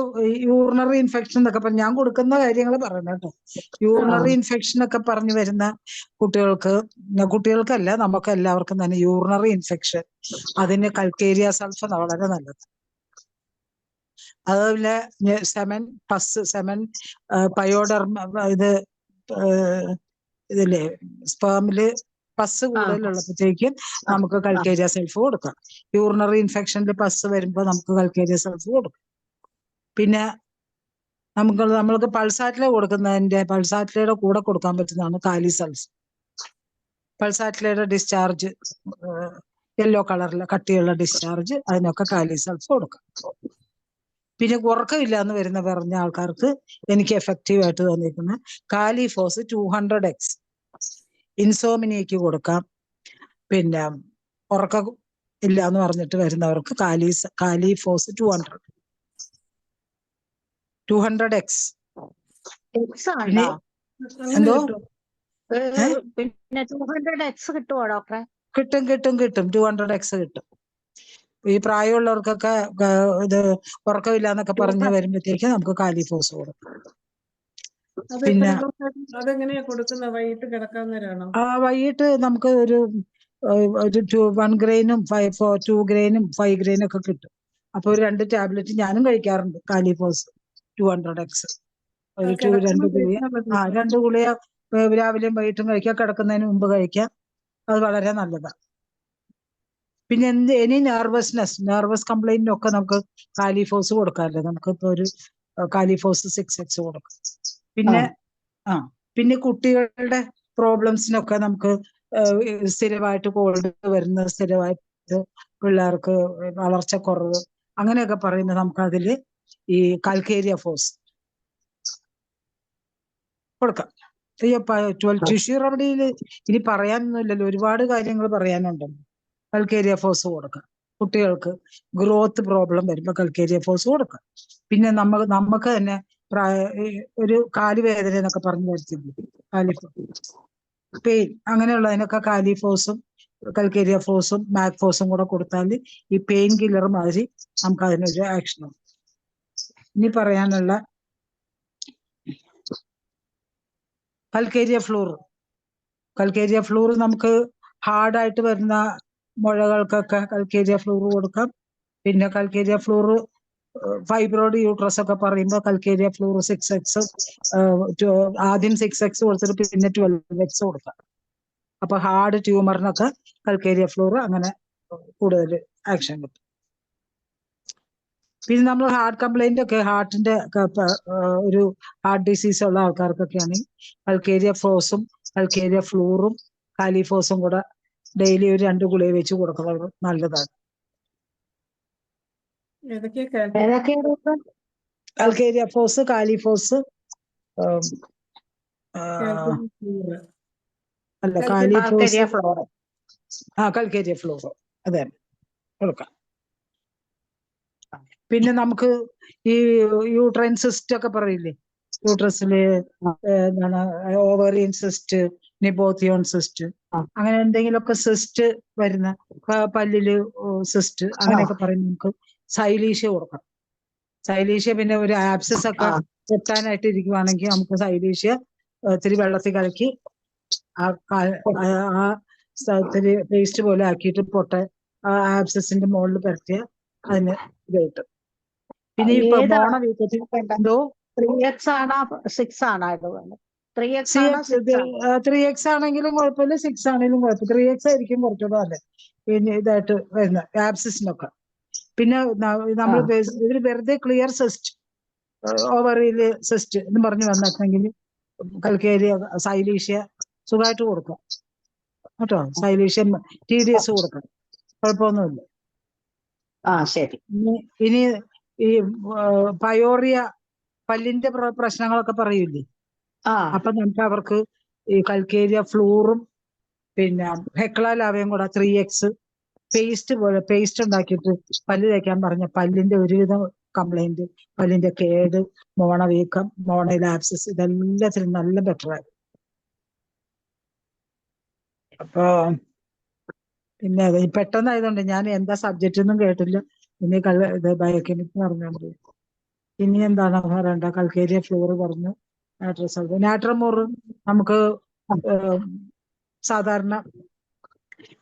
S5: യൂറിനറി ഇൻഫെക്ഷൻ എന്നൊക്കെ പറഞ്ഞ് ഞാൻ കൊടുക്കുന്ന കാര്യങ്ങൾ പറയണം കേട്ടോ. യൂറിനറി ഇൻഫെക്ഷൻ ഒക്കെ പറഞ്ഞു വരുന്ന കുട്ടികൾക്കല്ല, നമുക്ക് എല്ലാവർക്കും തന്നെ യൂറിനറി ഇൻഫെക്ഷൻ, അതിന് കൽക്കേരിയ സൾഫ വളരെ നല്ലത്. അതുപോലെ സെമൻ പയോഡർമ ഇതില്ലേ സ്പേമില് പസ് കൂടുതലുള്ളപ്പോഴത്തേക്കും നമുക്ക് കൽക്കേരിയ സൾഫ് കൊടുക്കാം. യൂറിനറി ഇൻഫെക്ഷനിൽ പസ് വരുമ്പോൾ നമുക്ക് കൽക്കേരിയ സൾഫ് കൊടുക്കാം. പിന്നെ നമ്മൾക്ക് പൾസാറ്റില കൊടുക്കുന്നതിന്റെ പൾസാറ്റിലയുടെ കൂടെ കൊടുക്കാൻ പറ്റുന്നതാണ് കാലി സൾഫ്. പൾസാറ്റിലയുടെ ഡിസ്ചാർജ് യെല്ലോ കളറിലെ കട്ടിയുള്ള ഡിസ്ചാർജ്, അതിനൊക്കെ കാലി സൾഫ് കൊടുക്കാം. പിന്നെ ഉറക്കമില്ല എന്ന് പറഞ്ഞ ആൾക്കാർക്ക് എനിക്ക് എഫക്റ്റീവ് ആയിട്ട് തോന്നിയിരിക്കുന്ന കാലിഫോസ് 200x ഇൻസോമിനിയക്ക് കൊടുക്കാം. പിന്നെ ഉറക്കം ഇല്ല എന്ന് പറഞ്ഞിട്ട് വരുന്നവർക്ക് കാലിഫോസ് 200x. പിന്നെ എന്തോ
S3: പിന്നെ 200x കിട്ടുമോ ഡോക്ടറെ?
S5: കിട്ടും 200x കിട്ടും. ഈ പ്രായമുള്ളവർക്കൊക്കെ ഇത് ഉറക്കമില്ല എന്നൊക്കെ പറഞ്ഞ് വരുമ്പോഴത്തേക്ക് നമുക്ക് കാലിഫോസ് കൊടുക്കും. പിന്നെ
S1: അതെങ്ങനെയാ കൊടുക്കുന്ന? വൈകിട്ട് കിടക്കാൻ നേരമാണോ?
S5: വൈകിട്ട് നമുക്ക് ഒരു 1 ഗ്രെയിനും 2 ഗ്രെയിനും 5 ഗ്രെയിനും ഒക്കെ കിട്ടും. അപ്പൊ ഒരു 2 ടാബ്ലറ്റ് ഞാനും കഴിക്കാറുണ്ട്, കാലിഫോസ് 200x. ഒരു 2 ഗുളിക 2 ഗുളിക രാവിലെയും വൈകിട്ടും കഴിക്കാം, കിടക്കുന്നതിന് മുമ്പ് കഴിക്കാം. അത് വളരെ നല്ലതാണ്. പിന്നെ എനി നെർവസ് കംപ്ലൈന്റിനൊക്കെ നമുക്ക് കാലിഫോസ് കൊടുക്കാമല്ലോ. നമുക്കിപ്പോ ഒരു കാലിഫോസ് 6x കൊടുക്കാം. പിന്നെ കുട്ടികളുടെ പ്രോബ്ലംസിനൊക്കെ നമുക്ക് സ്ഥിരമായിട്ട് കോൾഡ് വരുന്ന, സ്ഥിരമായിട്ട് പിള്ളേർക്ക് വളർച്ചക്കുറവ് അങ്ങനെയൊക്കെ പറയുന്നത് നമുക്ക് അതില് ഈ കൽക്കേരിയ ഫോസ് കൊടുക്കാം. ടിഷ്യൂ റെമഡിയിൽ ഇനി പറയാനൊന്നുമില്ലല്ലോ, ഒരുപാട് കാര്യങ്ങൾ പറയാനുണ്ടല്ലോ. കൽക്കേരിയ ഫോസ് കൊടുക്കാം. കുട്ടികൾക്ക് ഗ്രോത്ത് പ്രോബ്ലം വരുമ്പോൾ കൽക്കേരിയ ഫോസ് കൊടുക്കാം. പിന്നെ നമുക്ക് തന്നെ ഒരു കാലുവേദന എന്നൊക്കെ പറഞ്ഞു വരത്തില്ലേ, പെയിൻ അങ്ങനെയുള്ളതിനൊക്കെ കാലിഫോസും കൽക്കേരിയ ഫോസും മാക്ഫോസും കൂടെ കൊടുത്താൽ ഈ പെയിൻ കില്ലർ മാതിരി നമുക്ക് അതിനൊരു ആക്ഷനുണ്ട്. ഇനി പറയാനുള്ള കൽക്കേരിയ ഫ്ലൂർ നമുക്ക് ഹാർഡായിട്ട് വരുന്ന മുഴകൾക്കൊക്കെ കൽക്കേരിയ ഫ്ലൂർ കൊടുക്കാം. പിന്നെ കൽക്കേരിയ ഫ്ലൂർ ഫൈബ്രോയിഡ് യൂട്രസ് ഒക്കെ പറയുമ്പോൾ കൽക്കേരിയ ഫ്ലൂർ 6x ആദ്യം 6x കൊടുത്തിട്ട് പിന്നെ 12x കൊടുക്കാം. അപ്പൊ ഹാർഡ് ട്യൂമറിനൊക്കെ കൽക്കേരിയ ഫ്ലൂർ അങ്ങനെ കൂടുതൽ ആക്ഷൻ കിട്ടും. പിന്നെ നമ്മൾ ഹാർട്ട് കംപ്ലൈന്റ് ഒക്കെ, ഹാർട്ടിന്റെ ഒരു ഹാർട്ട് ഡിസീസ് ഉള്ള ആൾക്കാർക്കൊക്കെ ആണെങ്കിൽ കൽക്കേരിയ ഫോസും കൽക്കേരിയ ഫ്ലൂറും കാലിഫോസും കൂടെ ഡെയിലി ഒരു 2 ഗുളിക വെച്ച് കൊടുക്കുന്നത് നല്ലതാണ്. കൽക്കേരിയ ഫോസ്, കാലിഫോസ്, അല്ല
S3: കാൽക്കേരിയ
S5: കാലിഫോസ്,
S3: ഫ്ലോർ.
S5: കൽക്കേരിയ ഫ്ലോർ അതെ കൊടുക്കാം. പിന്നെ നമുക്ക് ഈ യൂട്രൈൻ സിസ്റ്റ് ഒക്കെ പറയില്ലേ, യൂട്രസില് എന്താണ് ഓവറിയൻ സിസ്റ്റ്, നിബോത്തിയോൺ സിസ്റ്റ്, അങ്ങനെ എന്തെങ്കിലുമൊക്കെ സിസ്റ്റ് വരുന്ന പല്ലില് സിസ്റ്റ് അങ്ങനെയൊക്കെ പറയുമ്പോൾ നമുക്ക് സൈലീഷ്യ കൊടുക്കാം. സൈലീഷ്യ പിന്നെ ഒരു ആപ്സിസ് ഒക്കെ പൊട്ടാനായിട്ട് ഇരിക്കുവാണെങ്കിൽ നമുക്ക് സൈലീഷ്യ ഇത്തിരി വെള്ളത്തിൽ കലക്കി ആ സ്ഥലത്തില് പേസ്റ്റ് പോലെ ആക്കിയിട്ട് ആ ആപ്സിന്റെ മുകളിൽ പരത്തിയ അതിന് ഇത് കിട്ടും. പിന്നെ ഇപ്പൊ മോണ വീക്കത്തിൽ എന്തോ
S3: 3x ആണോ 6 ആണോ ഇത് വേണ്ടത്? 3x ആണോ 6 ആണോ?
S5: 3x ആണെങ്കിലും കുഴപ്പമില്ല, 6 ആണെങ്കിലും കുഴപ്പമില്ല. 3x ആയിരിക്കും കുറച്ചുകൂടെ അല്ലേ പിന്നെ ഇതായിട്ട് വരുന്ന ആപ്സിസിനൊക്കെ. പിന്നെ നമ്മൾ ഇതിൽ വെറുതെ ക്ലിയർ സിസ്റ്റ്, ഓവറിയില് സിസ്റ്റ് എന്ന് പറഞ്ഞു വന്നിട്ടുണ്ടെങ്കിൽ കൽക്കേരിയ സൈലീഷ്യ സുഖമായിട്ട് കൊടുക്കാം കേട്ടോ. സൈലീഷ്യ TDS കൊടുക്കാം, കുഴപ്പമൊന്നുമില്ല.
S3: ശരി.
S5: ഇനി ഈ പയോറിയ പല്ലിന്റെ പ്രശ്നങ്ങളൊക്കെ പറയൂലേ, അപ്പൊ നമുക്ക് അവർക്ക് ഈ കൽക്കേരിയ ഫ്ലൂറും പിന്നെ ഹെക്ല ലാവയും കൂടെ 3x പേസ്റ്റ് പോലെ പേസ്റ്റ് ഉണ്ടാക്കിയിട്ട് പല്ല് തേക്കാൻ പറഞ്ഞ പല്ലിന്റെ ഒരുവിധം കംപ്ലൈന്റ്, പല്ലിന്റെ കേട്, മോണ വീക്കം, മോണയിൽ ആപ്സിസ്, ഇതെല്ലാത്തിനും നല്ല ബെറ്റർ ആയി. അപ്പൊ പിന്നെ പെട്ടെന്നായതുകൊണ്ട് ഞാൻ എന്താ സബ്ജക്റ്റ് ഒന്നും കേട്ടില്ല. ഇനി ഇത് ബയോകെമിസ്ട്രി പറഞ്ഞോണ്ട് ഇനി എന്താണ് പറയണ്ട. കൽക്കേരിയ ഫ്ലോർ പറഞ്ഞു, നാട്രമോർ നമുക്ക് സാധാരണ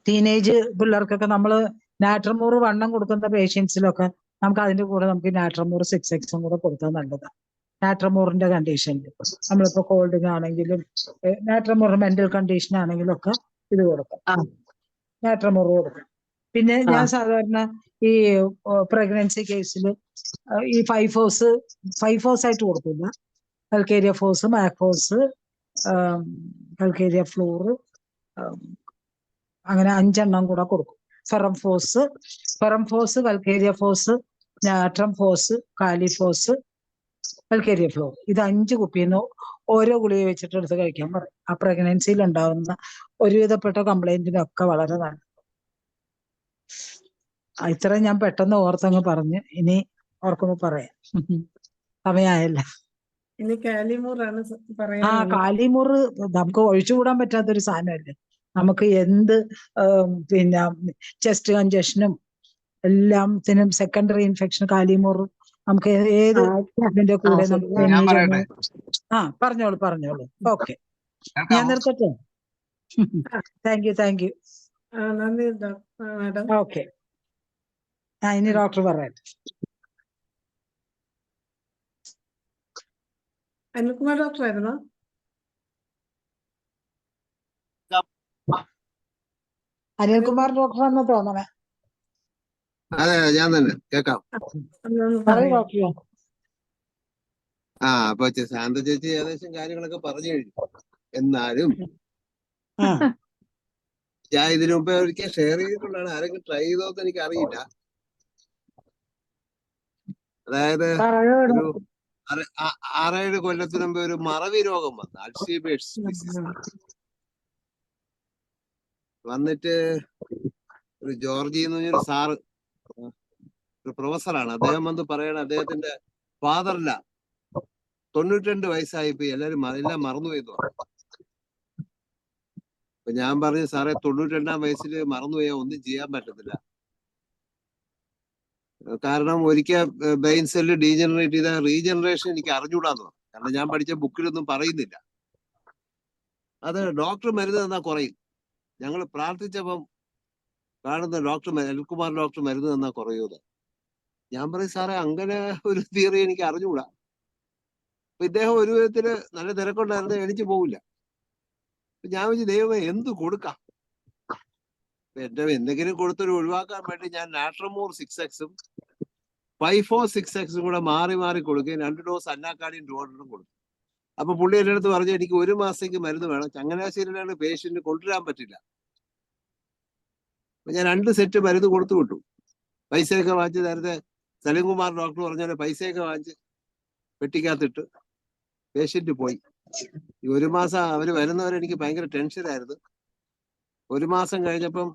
S5: ടീനേജ് പിള്ളേർക്കൊക്കെ നമ്മള് നാട്രമോർ വണ്ണം കൊടുക്കുന്ന പേഷ്യൻസിലൊക്കെ നമുക്ക് അതിന്റെ കൂടെ നമുക്ക് നാട്രമോർ 6x കൂടെ കൊടുത്താൽ നല്ലതാണ്. നാട്രമോറിന്റെ കണ്ടീഷനിൽ നമ്മളിപ്പോ കോൾഡിനാണെങ്കിലും നാട്രമോർ മെന്റൽ കണ്ടീഷൻ ആണെങ്കിലും ഒക്കെ ഇത് കൊടുക്കാം, നാട്രമോർ കൊടുക്കാം. പിന്നെ ഞാൻ സാധാരണ ഈ പ്രഗ്നൻസി കേസിൽ ഈ 5 ആയിട്ട് കൊടുക്കില്ല. കൽക്കേരിയ ഫോസ്, മാക്ഫോസ്, കൽക്കേരിയ ഫ്ലോർ, അങ്ങനെ 5 കൂടെ കൊടുക്കും. ഫെറം ഫോസ്, കൽക്കേരിയ ഫോസ്, നാട്രം ഫോസ്, കാലിഫോസ്, കൽക്കേരിയ ഫ്ലോർ, ഇത് 5 കുപ്പിന്ന് ഓരോ ഗുളിക വെച്ചിട്ട് എടുത്ത് കഴിക്കാൻ പറയും. ആ പ്രഗ്നൻസിയിൽ ഉണ്ടാവുന്ന ഒരുവിധപ്പെട്ട കംപ്ലൈന്റിനൊക്കെ വളരെ നല്ലത്. ഇത്ര ഞാൻ പെട്ടെന്ന് ഓർത്തങ്ങ് പറഞ്ഞ്, ഇനി ഓർക്കുമ്പോ പറയാം. സമയായല്ല.
S1: ഇനി കാലിമൂറാണ് പറയാൻ.
S5: കാലിമുറ് നമുക്ക് ഒഴിച്ചുകൂടാൻ പറ്റാത്തൊരു സാധനമല്ലേ. നമുക്ക് എന്ത് പിന്നെ ചെസ്റ്റ് കഞ്ചഷനും എല്ലാത്തിനും സെക്കൻഡറി ഇൻഫെക്ഷൻ കാലിമുറ് നമുക്ക് ഏത് ഇതിന്റെ കൂടെ പറഞ്ഞോളൂ. ഓക്കെ, ഞാൻ നിർത്തട്ടെ. Thank you.
S1: നന്ദി മാഡം.
S5: ഓക്കെ, ഇനി ഡോക്ടർ പറയട്ടെ.
S1: അനിൽകുമാർ ഡോക്ടർ ആയിരുന്നോ?
S5: അനിൽകുമാർ ഡോക്ടർ എന്ന് തോന്നണേ.
S6: അതെ, ഞാൻ തന്നെ കേക്കാം. അപ്പൊ ശാന്ത ചേച്ചി ഏകദേശം കാര്യങ്ങളൊക്കെ പറഞ്ഞു കഴിഞ്ഞു. എന്നാലും ഞാൻ ഇതിനു മുമ്പേ ഒരിക്കൽ ഷെയർ ചെയ്തിട്ടുള്ളതാണ്. ആരെങ്കിലും ട്രൈ ചെയ്തോന്ന് എനിക്ക് അറിയില്ല. അതായത് ഒരു 6-7 കൊല്ലത്തിന് മുമ്പ് ഒരു മറവി രോഗം വന്നു, അൽസീമേഴ്സ് ഡിസീസ്. വന്നിട്ട് ഒരു ജോർജി എന്ന് പറഞ്ഞൊരു സാറ്, ഒരു പ്രൊഫസറാണ്. അദ്ദേഹം വന്ന് പറയണം അദ്ദേഹത്തിന്റെ ഫാദറില 92 വയസ്സായിപ്പോ എല്ലാം മറന്നുപോയി എന്ന് പറഞ്ഞു. അപ്പൊ ഞാൻ പറഞ്ഞു, സാറേ 92-ാം വയസ്സിൽ മറന്നുപോയാൽ ഒന്നും ചെയ്യാൻ പറ്റത്തില്ല. കാരണം ഒരിക്കൽ ബ്രെയിൻ സെല്ല് ഡീജനറേറ്റ് ചെയ്ത റീജനറേഷൻ എനിക്ക് അറിഞ്ഞൂടാന്ന് പറഞ്ഞു. കാരണം ഞാൻ പഠിച്ച ബുക്കിലൊന്നും പറയുന്നില്ല. അത് ഡോക്ടർ മരുന്ന് തന്നാൽ കുറയും. ഞങ്ങൾ പ്രാർത്ഥിച്ചപ്പം കാണുന്ന ഡോക്ടർ അനിൽകുമാർ ഡോക്ടർ മരുന്ന് തന്നാൽ കുറയൂന്ന്. ഞാൻ പറയും, സാറേ അങ്ങനെ ഒരു തിയറി എനിക്ക് അറിഞ്ഞുകൂടാ. അപ്പൊ ഇദ്ദേഹം ഒരു വിധത്തില് നല്ല തിരക്കുണ്ടായിരുന്നു, എണിച്ചു പോവില്ല. ഞാൻ വെച്ച്, ദൈവമേ എന്ത് കൊടുക്കാം. എന്റെ എന്തെങ്കിലും കൊടുത്തൊരു ഒഴിവാക്കാൻ വേണ്ടി ഞാൻ നാട്രമോർ 6x-ഉം 5-4-6x-ഉം കൂടെ മാറി കൊടുക്കുകയും 2 ഡോസ് അന്നാക്കാടിയും ഡോണറും കൊടുത്തു. അപ്പൊ പുള്ളി എൻ്റെ അടുത്ത് പറഞ്ഞു, എനിക്ക് 1 മാസത്തേക്ക് മരുന്ന് വേണം, ചങ്ങനാശ്ശേരിയിലാണ് പേഷ്യന്റ് കൊണ്ടുവരാൻ പറ്റില്ല. അപ്പൊ ഞാൻ 2 സെറ്റ് മരുന്ന് കൊടുത്തു വിട്ടു. പൈസയൊക്കെ വാങ്ങിച്ച്, നേരത്തെ സലീംകുമാർ ഡോക്ടർ പറഞ്ഞ പോലെ പൈസയൊക്കെ വാങ്ങിച്ച് പെട്ടിക്കകത്തിട്ട് പേഷ്യന്റ് പോയി. ഈ 1 മാസം അവര് വരുന്നവരെ എനിക്ക് ഭയങ്കര ടെൻഷനായിരുന്നു. 1 മാസം കഴിഞ്ഞപ്പം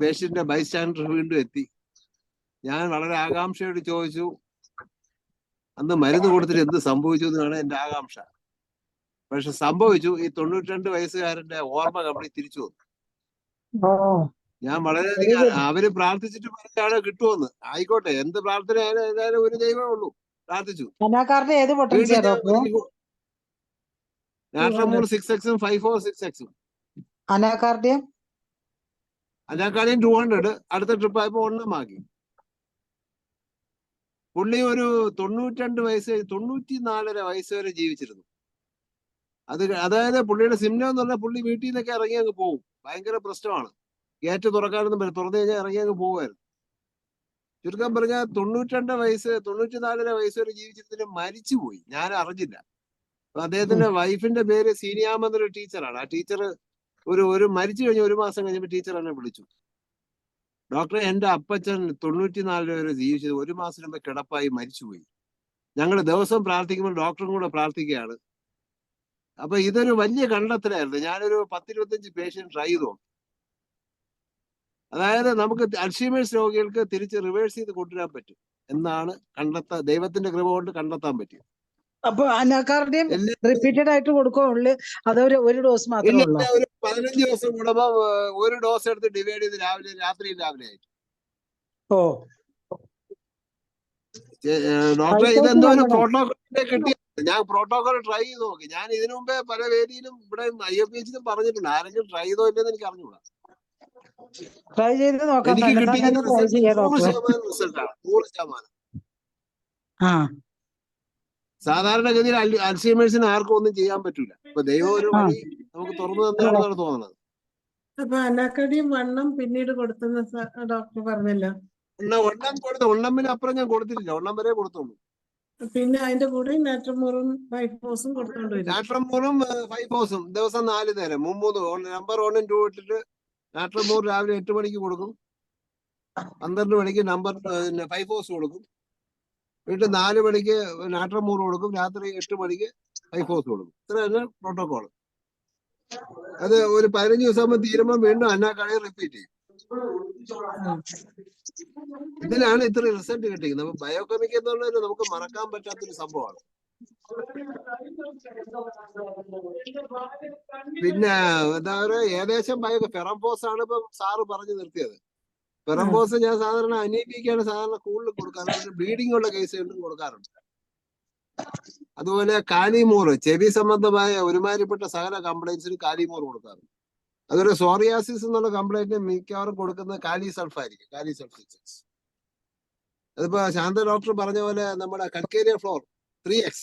S6: പേഷ്യന്റിന്റെ ബൈസ്റ്റാൻഡർ വീണ്ടും എത്തി. ഞാൻ വളരെ ആകാംക്ഷയോട് ചോദിച്ചു, അന്ന് മരുന്ന് കൊടുത്തിട്ട് എന്ത് സംഭവിച്ചു എന്നാണ് എന്റെ ആകാംക്ഷ. പക്ഷെ സംഭവിച്ചു, ഈ 92 വയസ്സുകാരന്റെ ഓർമ്മ കംപ്ലീറ്റ് തിരിച്ചു വന്നു.
S5: ഓ
S6: ഞാൻ
S5: വെരി
S6: വളരെയധികം
S5: ഗുഡ്.
S6: അവര് പ്രാർത്ഥിച്ചിട്ട് പറഞ്ഞാണ് കിട്ടുമെന്ന്. ആയിക്കോട്ടെ, എന്ത് പ്രാർത്ഥന ആയാലും ഏതായാലും ഒരു ദൈവമേ ഉള്ളൂ. പ്രാർത്ഥിച്ചു.
S5: അനാക്കാരുടെ ഏത്
S6: വീണ്ടും
S5: പൊട്ടൻസിയാ
S6: ഞാൻ
S5: ഡോക്ടർ?
S6: നാട്രമൂർ 6X 54 6X
S5: അനാക്കാർഡിയം
S6: അതിനേക്കാളും 200 അടുത്ത ട്രിപ്പ് ആയപ്പോ 1 ആക്കി. പുള്ളി ഒരു 92 വയസ്സ് 94 വയസ്സ് വരെ ജീവിച്ചിരുന്നു. അതായത് പുള്ളിയുടെ സിംറ്റം എന്ന് പറഞ്ഞാൽ പുള്ളി വീട്ടിൽ നിന്നൊക്കെ ഇറങ്ങി അങ്ങ് പോകും. ഭയങ്കര പ്രശ്നമാണ്. ഗേറ്റ് തുറക്കാനൊന്നും പറ്റും. തുറന്നു കഴിഞ്ഞാൽ ഇറങ്ങി അങ്ങ് പോകുമായിരുന്നു. ചുരുക്കം പറഞ്ഞാൽ 92 വയസ്സ് 94 വയസ്സ് വരെ ജീവിച്ചിരുന്നിട്ട് മരിച്ചുപോയി. ഞാൻ അറിഞ്ഞില്ല. അപ്പൊ അദ്ദേഹത്തിന്റെ വൈഫിന്റെ പേര് സീനിയാമ എന്നൊരു ടീച്ചറാണ്. ആ ടീച്ചർ ഒരു മരിച്ചു കഴിഞ്ഞ 1 മാസം കഴിഞ്ഞപ്പോൾ ടീച്ചർ എന്നെ വിളിച്ചു. ഡോക്ടറെ, എന്റെ അപ്പച്ചൻ 94 വരെ ജീവിച്ചത് 1 മാസം മുമ്പ് കിടപ്പായി മരിച്ചുപോയി. ഞങ്ങൾ ദിവസം പ്രാർത്ഥിക്കുമ്പോൾ ഡോക്ടറും കൂടെ പ്രാർത്ഥിക്കുകയാണ്. അപ്പൊ ഇതൊരു വലിയ കണ്ടെത്തലായിരുന്നു. ഞാനൊരു 10-25 പേഷ്യന്റ് ട്രൈ ചെയ്തു. അതായത് നമുക്ക് അൽഷീമേഴ്സ് രോഗികൾക്ക് തിരിച്ച് റിവേഴ്സ് ചെയ്ത് കൊണ്ടുവരാൻ പറ്റും എന്നാണ് ദൈവത്തിന്റെ കൃപ കൊണ്ട് കണ്ടെത്താൻ പറ്റിയത്.
S5: അപ്പൊ അനാക്കാർഡിയം റിപ്പീറ്റഡ് ആയിട്ട് കൊടുക്കുള്ളൂ? അതൊരു ഡോസ് മാത്രമേ ഉള്ളൂ?
S6: ഒരു 15 ദിവസം കൂടുമ്പോ ഒരു ഡോസ് എടുത്ത് ഡിവൈഡ് ചെയ്ത് രാത്രിയും രാവിലെ ആയിട്ട്.
S5: ഓ
S6: ഡോക്ടറെ, ഇതെന്തോ ഒരു പ്രോട്ടോകോളിന്റെ കിട്ടിയ. ഞാൻ പ്രോട്ടോകോൾ ട്രൈ ചെയ്ത് നോക്കി. ഞാൻ ഇതിനു മുമ്പേ പല വേദിയിലും ഇവിടെ IFPHലും പറഞ്ഞിട്ടുണ്ട്. ആരെങ്കിലും ട്രൈ ചെയ്തോ ഇല്ലെന്ന് എനിക്ക് അറിഞ്ഞൂടാ.
S5: ട്രൈ ചെയ്ത് നോക്കാം.
S6: എനിക്ക് കിട്ടിയിരിക്കുന്ന
S5: ട്രൈ ചെയ്യാം ഡോക്ടർ.
S6: 100% റിസൾട്ടാണ്. 100%.
S5: ആ
S6: സാധാരണഗതിയിൽ അൽസീമേഴ്സിന് ആർക്കും ഒന്നും ചെയ്യാൻ പറ്റൂല. ഇപ്പൊ ദൈവം ഒരു വഴി നമുക്ക് തുറന്നു തന്നെയാണെന്നാണ് തോന്നുന്നത്.
S1: അപ്പൊ അനാക്കടിയും വണ്ണം പിന്നീട് കൊടുത്തെന്ന് ഡോക്ടർ പറഞ്ഞല്ലോ.
S6: ഒണ്ണമ്മിന് അപ്പുറം ഞാൻ കൊടുത്തിട്ടില്ല. 1 വരെ കൊടുത്തുള്ളൂ.
S1: പിന്നെ അതിന്റെ കൂടെ നാട്രമോറും 5-ഫോസും കൊടുത്തോണ്ട് വരും.
S6: നാട്രമോറും 5-ഫോസും ദിവസം 4 നേരം 3 നമ്പർ 1 ഉം 2 ഇട്ടിട്ട് നാട്രമോർ രാവിലെ 8 മണിക്ക് കൊടുക്കും. 12 മണിക്ക് നമ്പർ 5-ഫോസ് കൊടുക്കും. വീട്ടിൽ 4 മണിക്ക് നാട്രമോർ കൊടുക്കും. രാത്രി 8 മണിക്ക് 5-ഫോസ് കൊടുക്കും. ഇത്ര തന്നെ പ്രോട്ടോകോൾ. അത് ഒരു 15 ദിവസം തീരുമ്പോൾ വീണ്ടും അന്നാക്കാളെ റിപ്പീറ്റ് ചെയ്യും. ഇതിലാണ് ഇത്ര റിസൾട്ട് കിട്ടിയത്. നമുക്ക് ബയോകെമിക് എന്ന് പറഞ്ഞാൽ നമുക്ക് മറക്കാൻ പറ്റാത്തൊരു സംഭവമാണ്. പിന്നെ എന്താ പറയുക, ഏകദേശം ഫെറംഫോസ് ആണ് ഇപ്പം സാറ് പറഞ്ഞു നിർത്തിയത്. ഫെറംഫോസ് ഞാൻ സാധാരണ അനീമിക്കാണ് സാധാരണ കൂടുതൽ കൊടുക്കാറുണ്ട്. ബ്ലീഡിംഗ് ഉള്ള കേസുകളിലും കൊടുക്കാറുണ്ട്. അതുപോലെ കാലിമൂർ, ചെവി സംബന്ധമായ ഒരുമാതിരിപ്പെട്ട സകല കംപ്ലൈൻസിന് കാലിമൂർ കൊടുക്കാറുണ്ട്. അതൊരു സോറിയാസിസ് എന്നുള്ള കംപ്ലൈന്റ് മിക്കവാറും കൊടുക്കുന്നത് കാലി സൾഫായിരിക്കും. കാലി സൾഫ്. അതിപ്പോ ശാന്ത ഡോക്ടർ പറഞ്ഞ പോലെ നമ്മുടെ calcarea floor 3X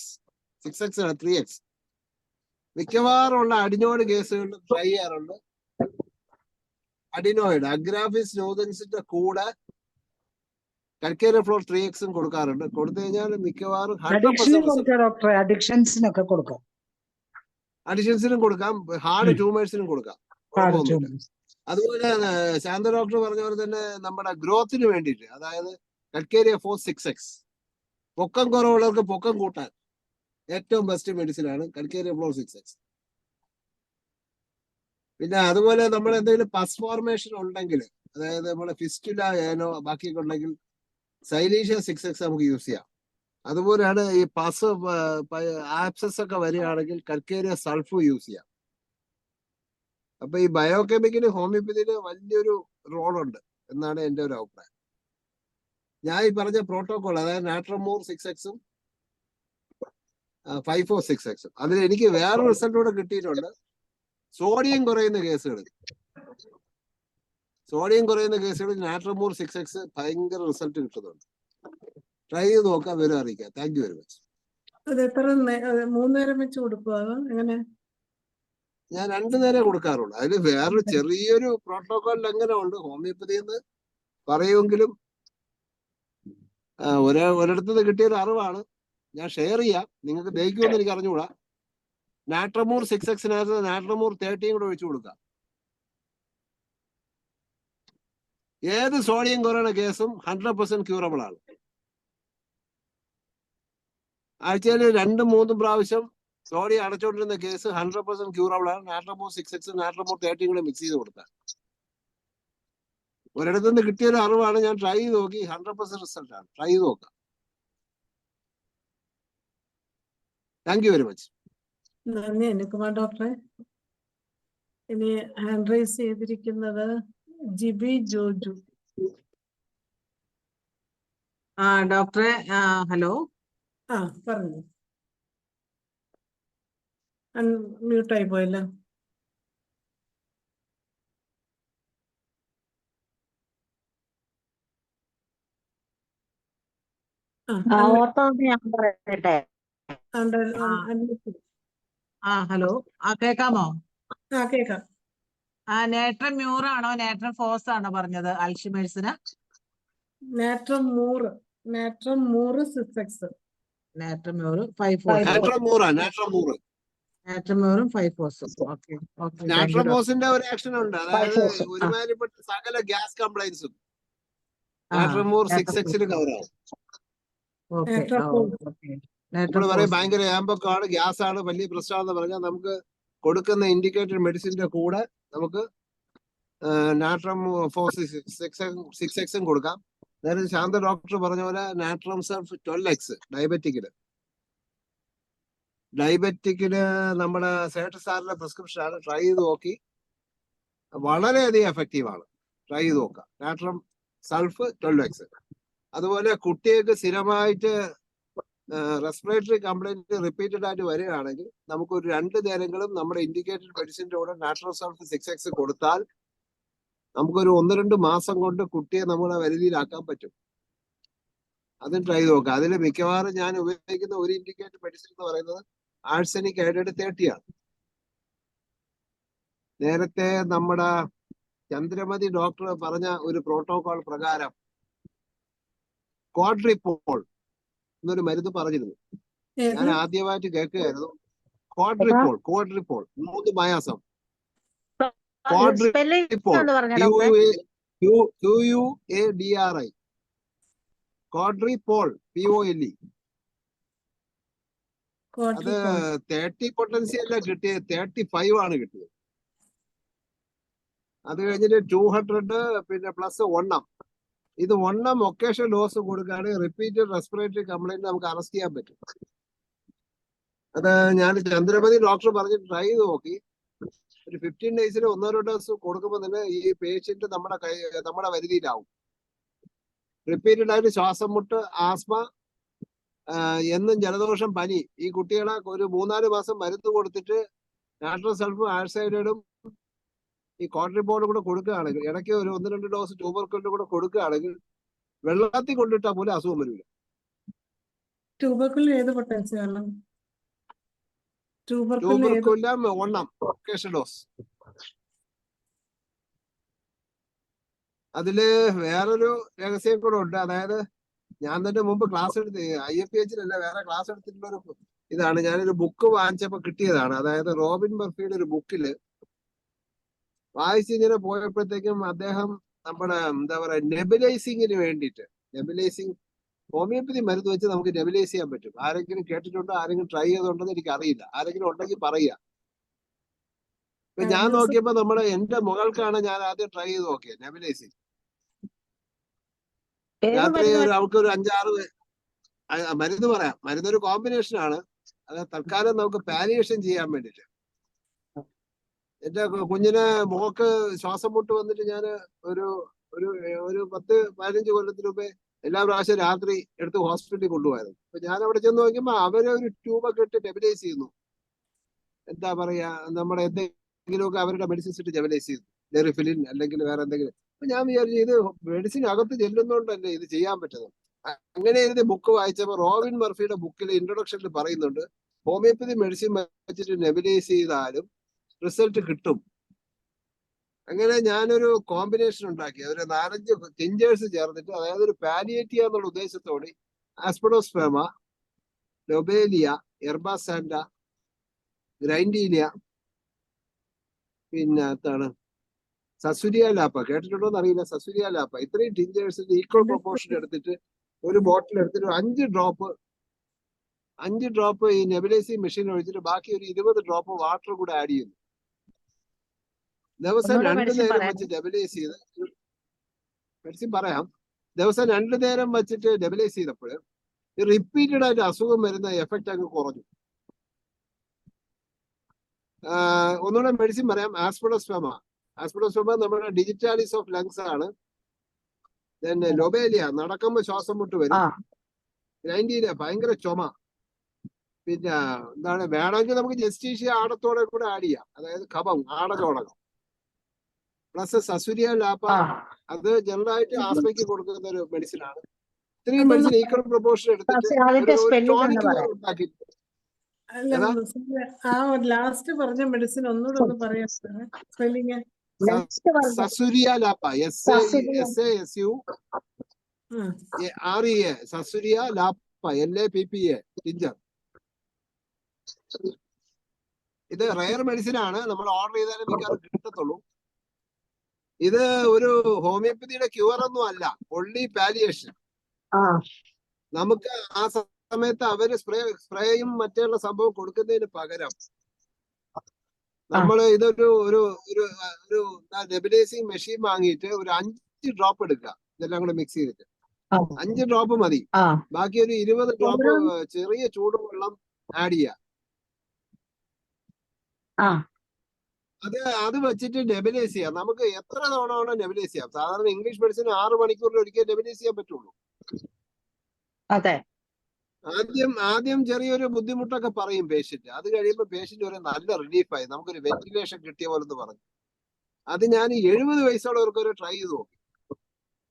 S6: 6X 3X മിക്കവാറും ഉള്ള അഡിനോയിഡ് കേസുകളിൽ ട്രൈ ചെയ്യാറുണ്ട്. അഡിനോയിഡ് അഗ്രാഫിസ് നോദൻസിന്റെ കൂടെ കൽക്കേരിയ ഫ്ലോർ 3Xും കൊടുക്കാറുണ്ട്. കൊടുത്തു കഴിഞ്ഞാൽ മിക്കവാറും 100%
S5: ഡോക്ടറെ അഡിക്ഷൻസിനൊക്കെ കൊടുക്കാം.
S6: അഡിഷൻസിനും കൊടുക്കാം, ഹാർഡ് ട്യൂമേഴ്സിനും കൊടുക്കാം. അതുപോലെ ശാന്ത ഡോക്ടർ പറഞ്ഞ പോലെ തന്നെ നമ്മുടെ ഗ്രോത്തിന് വേണ്ടിയിട്ട്, അതായത് കൽക്കേരിയ ഫോർ 6X പൊക്കം കുറവുള്ളവർക്ക് പൊക്കം കൂട്ടാൻ ഏറ്റവും ബെസ്റ്റ് മെഡിസിൻ ആണ് കൽക്കേരിയ ഫ്ലോർ 6X. പിന്നെ അതുപോലെ നമ്മൾ എന്തെങ്കിലും പസ് ഫോർമേഷൻ ഉണ്ടെങ്കിൽ, അതായത് നമ്മുടെ ഫിസ്റ്റുല ഏനോ ബാക്കിയൊക്കെ ഉണ്ടെങ്കിൽ സൈലീഷ്യ 6X നമുക്ക് യൂസ് ചെയ്യാം. അതുപോലെയാണ് ഈ പസ് ആപ്സസ് ഒക്കെ വരികയാണെങ്കിൽ കൽക്കേരിയ സൾഫ് യൂസ് ചെയ്യാം. അപ്പൊ ഈ ബയോകെമിക്കല് ഹോമിയോപ്പതിയില് വലിയൊരു റോളുണ്ട് എന്നാണ് എൻ്റെ ഒരു അഭിപ്രായം. ഞാൻ ഈ പറഞ്ഞ പ്രോട്ടോകോൾ, അതായത് നാട്രമോർ 6Xും 5-4 6Xും, അതിൽ എനിക്ക് വേറെ റിസൾട്ട് കൂടെ കിട്ടിയിട്ടുണ്ട്. സോഡിയം കുറയുന്ന കേസുകളിൽ നാട്രമോർ 6X ഭയങ്കര റിസൾട്ട് കിട്ടുന്നുണ്ട്. ട്രൈ ചെയ്ത് നോക്കാം, വിവരം അറിയിക്കാം. Thank you very much.
S1: അത് എത്ര 3 നേരം വെച്ച് കൊടുക്കുക? എങ്ങനെ?
S6: ഞാൻ 2 നേരം കൊടുക്കാറുള്ളൂ. അതിന് വേറൊരു ചെറിയൊരു പ്രോട്ടോകോൾ ലംഘനം ഉണ്ട്. ഹോമിയോപ്പതി എന്ന് പറയുമെങ്കിലും ഒരിടത്തുനിന്ന് കിട്ടിയൊരു അറിവാണ്. ഞാൻ ഷെയർ ചെയ്യാം. നിങ്ങൾക്ക് ദഹിക്കുമെന്ന് എനിക്ക് അറിഞ്ഞുകൂടാ. നാട്രമോർ 6Xനകത്ത് നാട്രമോർ 30 കൂടെ ഒഴിച്ചു കൊടുക്കാം. ഏത് സോഡിയം കുറയുന്ന കേസും 100% ക്യൂറബിൾ ആണ്. ആഴ്ചയിൽ 2-3 പ്രാവശ്യം സോഡിയം അടച്ചുകൊണ്ടിരുന്ന കേസ് 100% ക്യൂറബിൾ ആണ്. നാട്രമോർ 6X, നാട്രമോർ 30 കൂടെ മിക്സ് ചെയ്ത് കൊടുത്താൽ. ഒരിടത്തു നിന്ന് കിട്ടിയ ഒരു അറിവാണ്, ഞാൻ ട്രൈ ചെയ്ത് നോക്കി. 100% റിസൾട്ട് ആണ്. ട്രൈ ചെയ്ത് നോക്കാം. Thank you very much.
S1: നന്ദി അനിൽകുമാർ ഡോക്ടറെ. ഇനി ഹാൻഡ് റൈസ് ചെയ്തിരിക്കുന്നത് ജിബി ജോജു.
S7: ഡോക്ടറെ ഹലോ.
S1: പറഞ്ഞു. മ്യൂട്ടായി പോയല്ലോ.
S3: ഓർത്തത് ഞാൻ പറയട്ടെ.
S7: ഹലോ. കേക്കാമോ?
S1: കേക്കാം.
S7: നേട്രം മ്യൂർ ആണോ നേട്രം ഫോസ് ആണോ പറഞ്ഞത് അൽഷിമേഴ്സിന്?
S1: നാട്രം മൂറ് 6X.
S7: നാട്രം മ്യൂർ 5-4. നാട്രം മ്യൂറും 5-4. ഓക്കെ.
S6: നാട്രമോസിന്റെ ഒരു ആക്ഷൻ ഉണ്ട്. അതായത് ഒരുമാതിരിപ്പെട്ട സകല ഗ്യാസ് കംപ്ലൈൻസും നാട്രമോർ 6X കവർ ആവും. നമ്മൾ പറയും ഭയങ്കര ഏമ്പൊക്കെയാണ്, ഗ്യാസ് ആണ്, വലിയ പ്രശ്നമാണെന്ന് പറഞ്ഞാൽ നമുക്ക് കൊടുക്കുന്ന ഇൻഡിക്കേറ്റഡ് മെഡിസിന്റെ കൂടെ നമുക്ക് നാട്രം 6X കൊടുക്കാം. നേരത്തെ ശാന്ത ഡോക്ടർ പറഞ്ഞ പോലെ നാട്രം സർഫ് 12X ഡയബറ്റിക്കിന് നമ്മുടെ സേട്ട് സാറിന്റെ പ്രിസ്ക്രിപ്ഷൻ ആണ്. ട്രൈ ചെയ്ത് നോക്കി, വളരെയധികം എഫക്റ്റീവ് ആണ്. ട്രൈ ചെയ്ത് നോക്കാം. നാട്രം സൾഫ് 12X. അതുപോലെ കുട്ടികൾക്ക് സ്ഥിരമായിട്ട് റെസ്പിറേറ്ററി കംപ്ലൈന്റ് റിപ്പീറ്റഡ് ആയിട്ട് വരികയാണെങ്കിൽ നമുക്ക് ഒരു 2 നേരങ്ങളും നമ്മുടെ ഇൻഡിക്കേറ്റഡ് മെഡിസിന്റെ കൂടെ നാട്രം സൾഫ് 6X കൊടുത്താൽ നമുക്കൊരു 1-2 മാസം കൊണ്ട് കുട്ടിയെ നമ്മുടെ പരിധിയിലാക്കാൻ പറ്റും. അതും ട്രൈ ചെയ്ത് നോക്കാം. അതിൽ മിക്കവാറും ഞാൻ ഉപയോഗിക്കുന്ന ഒരു ഇൻഡിക്കേറ്റഡ് മെഡിസിൻ എന്ന് പറയുന്നത് ആഴ്സനിക് അയോഡൈഡ് 30 ആണ്. നേരത്തെ നമ്മുടെ ചന്ദ്രമതി ഡോക്ടർ പറഞ്ഞ ഒരു പ്രോട്ടോകോൾ പ്രകാരം ക്വാഡ്രിപോൾ എന്നൊരു മരുന്ന് പറഞ്ഞിരുന്നു. ഞാൻ ആദ്യമായിട്ട് കേൾക്കുകയായിരുന്നു. ക്വാഡ്രിപോൾ 3 മാസം. ക്വാഡ്രിപോൾ QUADRI ക്വാഡ്രിപോൾ POLE. അത് 30 പൊട്ടൻസി അല്ല കിട്ടിയത്, 35 ആണ് കിട്ടിയത്. അത് കഴിഞ്ഞിട്ട് 200 പിന്നെ പ്ലസ് 1M. ഇത് 1M ഒക്കേഷൻ ഡോസ് കൊടുക്കുകയാണെങ്കിൽ റിപ്പീറ്റഡ് റെസ്പിറേറ്ററി കംപ്ലൈന്റ് നമുക്ക് അറസ്റ്റ് ചെയ്യാൻ പറ്റും. അത് ഞാൻ ചന്ദ്രപതി ഡോക്ടർ പറഞ്ഞിട്ട് ട്രൈ ചെയ്ത് നോക്കി. ഒരു 15 ഡേയ്സിൽ 1-2 ഡോസ് കൊടുക്കുമ്പോൾ തന്നെ ഈ പേഷ്യന്റ് നമ്മുടെ പരിധിയിലാവും. റിപ്പീറ്റഡ് ആയിട്ട് ശ്വാസം മുട്ട്, ആസ്മ, എന്നും ജലദോഷം, പനി, ഈ കുട്ടികളെ ഒരു 3-4 മാസം മരുന്ന് കൊടുത്തിട്ട് നാട്രം സൾഫും ആഴ്സൈഡും ഈ ക്വാഡ്രിപോളും കൂടെ കൊടുക്കുകയാണെങ്കിൽ, ഇടയ്ക്ക് ഒരു 1-2 ഡോസ് ട്യൂബർക്കുലിനും കൂടെ കൊടുക്കുകയാണെങ്കിൽ വെള്ളത്തിൽ കൊണ്ടിട്ടാൽ പോലും അസുഖം വരില്ല.
S1: ട്യൂബർക്കുലിൻ ഏത് പൊട്ടൻസി ആണ്?
S6: ട്യൂബർക്കുലം 1M ഒക്കേഷൻ ഡോസ്. അതില് വേറൊരു രഹസ്യം കൂടെ ഉണ്ട്. അതായത് ഞാൻ തന്നെ മുമ്പ് ക്ലാസ് എടുത്ത് IFPHലല്ല വേറെ ക്ലാസ് എടുത്തിട്ടുള്ള ഒരു ഇതാണ്. ഞാനൊരു ബുക്ക് വാങ്ങിച്ചപ്പോ കിട്ടിയതാണ്. അതായത് റോബിൻ മർഫിയുടെ ഒരു ബുക്കില് വായിച്ചിങ്ങനെ പോയപ്പോഴത്തേക്കും അദ്ദേഹം നമ്മുടെ എന്താ പറയാ നെബുലൈസിങ്ങിന് വേണ്ടിയിട്ട്, നെബുലൈസിങ് ഹോമിയോപ്പതി മരുന്ന് വെച്ച് നമുക്ക് നെബുലൈസ് ചെയ്യാൻ പറ്റും. ആരെങ്കിലും കേട്ടിട്ടുണ്ടോ? ആരെങ്കിലും ട്രൈ ചെയ്തോണ്ടെന്ന് എനിക്ക് അറിയില്ല. ആരെങ്കിലും ഉണ്ടെങ്കിൽ പറയുക. ഇപ്പൊ ഞാൻ നോക്കിയപ്പോ എന്റെ മകൾക്കാണ് ഞാൻ ആദ്യം ട്രൈ ചെയ്ത് നോക്കിയത് നെബുലൈസിങ്. രാത്രി അവൾക്ക് ഒരു 5-6 മരുന്ന് പറയാം. മരുന്നൊരു കോമ്പിനേഷൻ ആണ്. അത് തൽക്കാലം നമുക്ക് പാലിയേഷൻ ചെയ്യാൻ വേണ്ടിട്ട്. എന്റെ കുഞ്ഞിനെ മോക്ക് ശ്വാസം മുട്ട് വന്നിട്ട് ഞാൻ ഒരു 10-15 കൊല്ലത്തിന് മുമ്പേ എല്ലാ പ്രാവശ്യം രാത്രി എടുത്ത് ഹോസ്പിറ്റലിൽ കൊണ്ടുപോയത്. അപ്പൊ ഞാൻ അവിടെ ചെന്ന് നോക്കുമ്പോ അവരെ ഒരു ട്യൂബൊക്കെ ഇട്ട് നെബുലൈസ് ചെയ്യുന്നു. എന്താ പറയാ, നമ്മുടെ എന്തെങ്കിലുമൊക്കെ അവരുടെ മെഡിസിൻസ് ഇട്ട് നെബുലൈസ് ചെയ്യുന്നു, ഡെറിഫിലിൻ അല്ലെങ്കിൽ വേറെ എന്തെങ്കിലും. അപ്പൊ ഞാൻ വിചാരിച്ചു ഇത് മെഡിസിൻ അകത്ത് ചെല്ലുന്നോണ്ടല്ലേ ഇത് ചെയ്യാൻ പറ്റുന്നത്. അങ്ങനെ എഴുതിയ ബുക്ക് വായിച്ചപ്പോൾ റോബിൻ മർഫിയുടെ ബുക്കിൽ ഇൻട്രൊഡക്ഷനിൽ പറയുന്നുണ്ട് ഹോമിയോപ്പതി മെഡിസിൻ വെച്ചിട്ട് നെബുലൈസ് ചെയ്താലും റിസൾട്ട് കിട്ടും. അങ്ങനെ ഞാനൊരു കോമ്പിനേഷൻ ഉണ്ടാക്കി. ഒരു 4-5 ടിഞ്ചേഴ്സ് ചേർന്നിട്ട്, അതായത് ഒരു പാലിയേറ്റീവ് എന്നുള്ള ഉദ്ദേശത്തോടെ ആസ്പെഡോസ്പെർമ, ലൊബേലിയ, എർബാസാൻഡ, ഗ്രൈൻഡീലിയ, പിന്നെ എന്താണ് സസുരിയ ലാപ്പ, കേട്ടിട്ടുണ്ടോന്ന് അറിയില്ല. സസുരിയ ലാപ്പ, ഇത്രയും ടിഞ്ചേഴ്സിന്റെ ഈക്വൽ പ്രൊപ്പോർഷൻ എടുത്തിട്ട് ഒരു ബോട്ടിൽ എടുത്തിട്ട് 5 ഡ്രോപ്പ് 5 ഡ്രോപ്പ് ഈ നെബുലൈസിംഗ് മെഷീൻ ഒഴിച്ചിട്ട് ബാക്കി ഒരു 20 ഡ്രോപ്പ് വാട്ടർ കൂടെ ആഡ് ചെയ്യുന്നു. ദിവസം
S3: ഒന്നുകൂടെ
S6: 2
S3: മെഡിസിൻ
S6: നേരം
S3: പറയാം.
S6: വെച്ച് നെബുലൈസ് ചെയ്ത് മെഡിസിൻ പറയാം. ദിവസം 2 നേരം വെച്ചിട്ട് നെബുലൈസ് ചെയ്തപ്പോൾ റിപ്പീറ്റഡ് ആയിട്ട് അസുഖം വരുന്ന എഫക്റ്റ് അങ്ങ് കുറഞ്ഞു. ഒന്നുകൂടെ മെഡിസിൻ പറയാം. ആസ്പിഡോസ്പെർമ നമ്മുടെ ഡിജിറ്റാലിസ് ഓഫ് ലങ്സ് ആണ്. പിന്നെ ലൊബേലിയ, നടക്കുമ്പോൾ ശ്വാസം മുട്ട് വരും. ഗ്രൈൻഡീരിയ, ഭയങ്കര ചുമ. പിന്നെ എന്താണ്, വേണമെങ്കിൽ നമുക്ക് ജസ്റ്റീഷ്യ ആടത്തോടെ കൂടെ ആഡ് ചെയ്യാം, അതായത് കഫം, ആടലോടകം. പ്ലസ് സസുരിയ ലാപ്പ, അത് ജനറലായിട്ട് ആസ്മയ്ക്ക് കൊടുക്കുന്ന ഒരു മെഡിസിൻ ആണ്. ഇത്രയും മെഡിസിൻ ഈക്വൽ പ്രൊപ്പോർഷൻ എടുത്തിട്ട് ഒരു ടോണിക് പോലെ ഉണ്ടാക്കി.
S1: അല്ല, ആ ലാസ്റ്റ് പറഞ്ഞ മെഡിസിൻ ഒന്നുകൂടെ ഒന്ന് പറയാം spelling.
S6: Saussurea lappa, SASU REA, saussurea lappa, LAPPA, ginger. ഇത് റയർ മെഡിസിൻ ആണ്, നമ്മൾ ഓർഡർ ചെയ്താലും മിക്കവാറും കിട്ടത്തുള്ളൂ. ഇത് ഒരു ഹോമിയോപ്പതിയുടെ ക്യൂർ ഒന്നും അല്ല, ഒൺലി പാലിയേഷൻ. നമുക്ക് ആ സമയത്ത് അവര് സ്പ്രേയും മറ്റുള്ള സംഭവം കൊടുക്കുന്നതിന് പകരം നമ്മൾ ഇതൊരു ഒരു ഒരു നെബുലൈസിംഗ് മെഷീൻ വാങ്ങിയിട്ട് ഒരു 5 ഡ്രോപ്പ് എടുക്കുക, ഇതെല്ലാം കൂടെ മിക്സ് ചെയ്തിട്ട് 5 ഡ്രോപ്പ് മതി. ബാക്കി ഒരു 20 ഡ്രോപ്പ് ചെറിയ ചൂടുവെള്ളം ആഡ് ചെയ്യുക. അത് വെച്ചിട്ട് നെബുലൈസ് ചെയ്യാം. നമുക്ക് എത്ര തവണ വേണോ നെബുലൈസ് ചെയ്യാം. സാധാരണ ഇംഗ്ലീഷ് മെഡിസിൻ 6 മണിക്കൂറിൽ ഒരിക്കൽ നെബുലൈസ് ചെയ്യാൻ പറ്റുള്ളൂ. ആദ്യം ചെറിയൊരു ബുദ്ധിമുട്ടൊക്കെ പറയും പേഷ്യന്റ്. അത് കഴിയുമ്പോൾ പേഷ്യന്റ് ഒരു നല്ല റിലീഫായി, നമുക്കൊരു വെന്റിലേഷൻ കിട്ടിയ പോലെ എന്ന് പറഞ്ഞു. അത് ഞാൻ 70 വയസ്സുള്ളവർക്ക് ഒരു ട്രൈ ചെയ്ത് നോക്കി.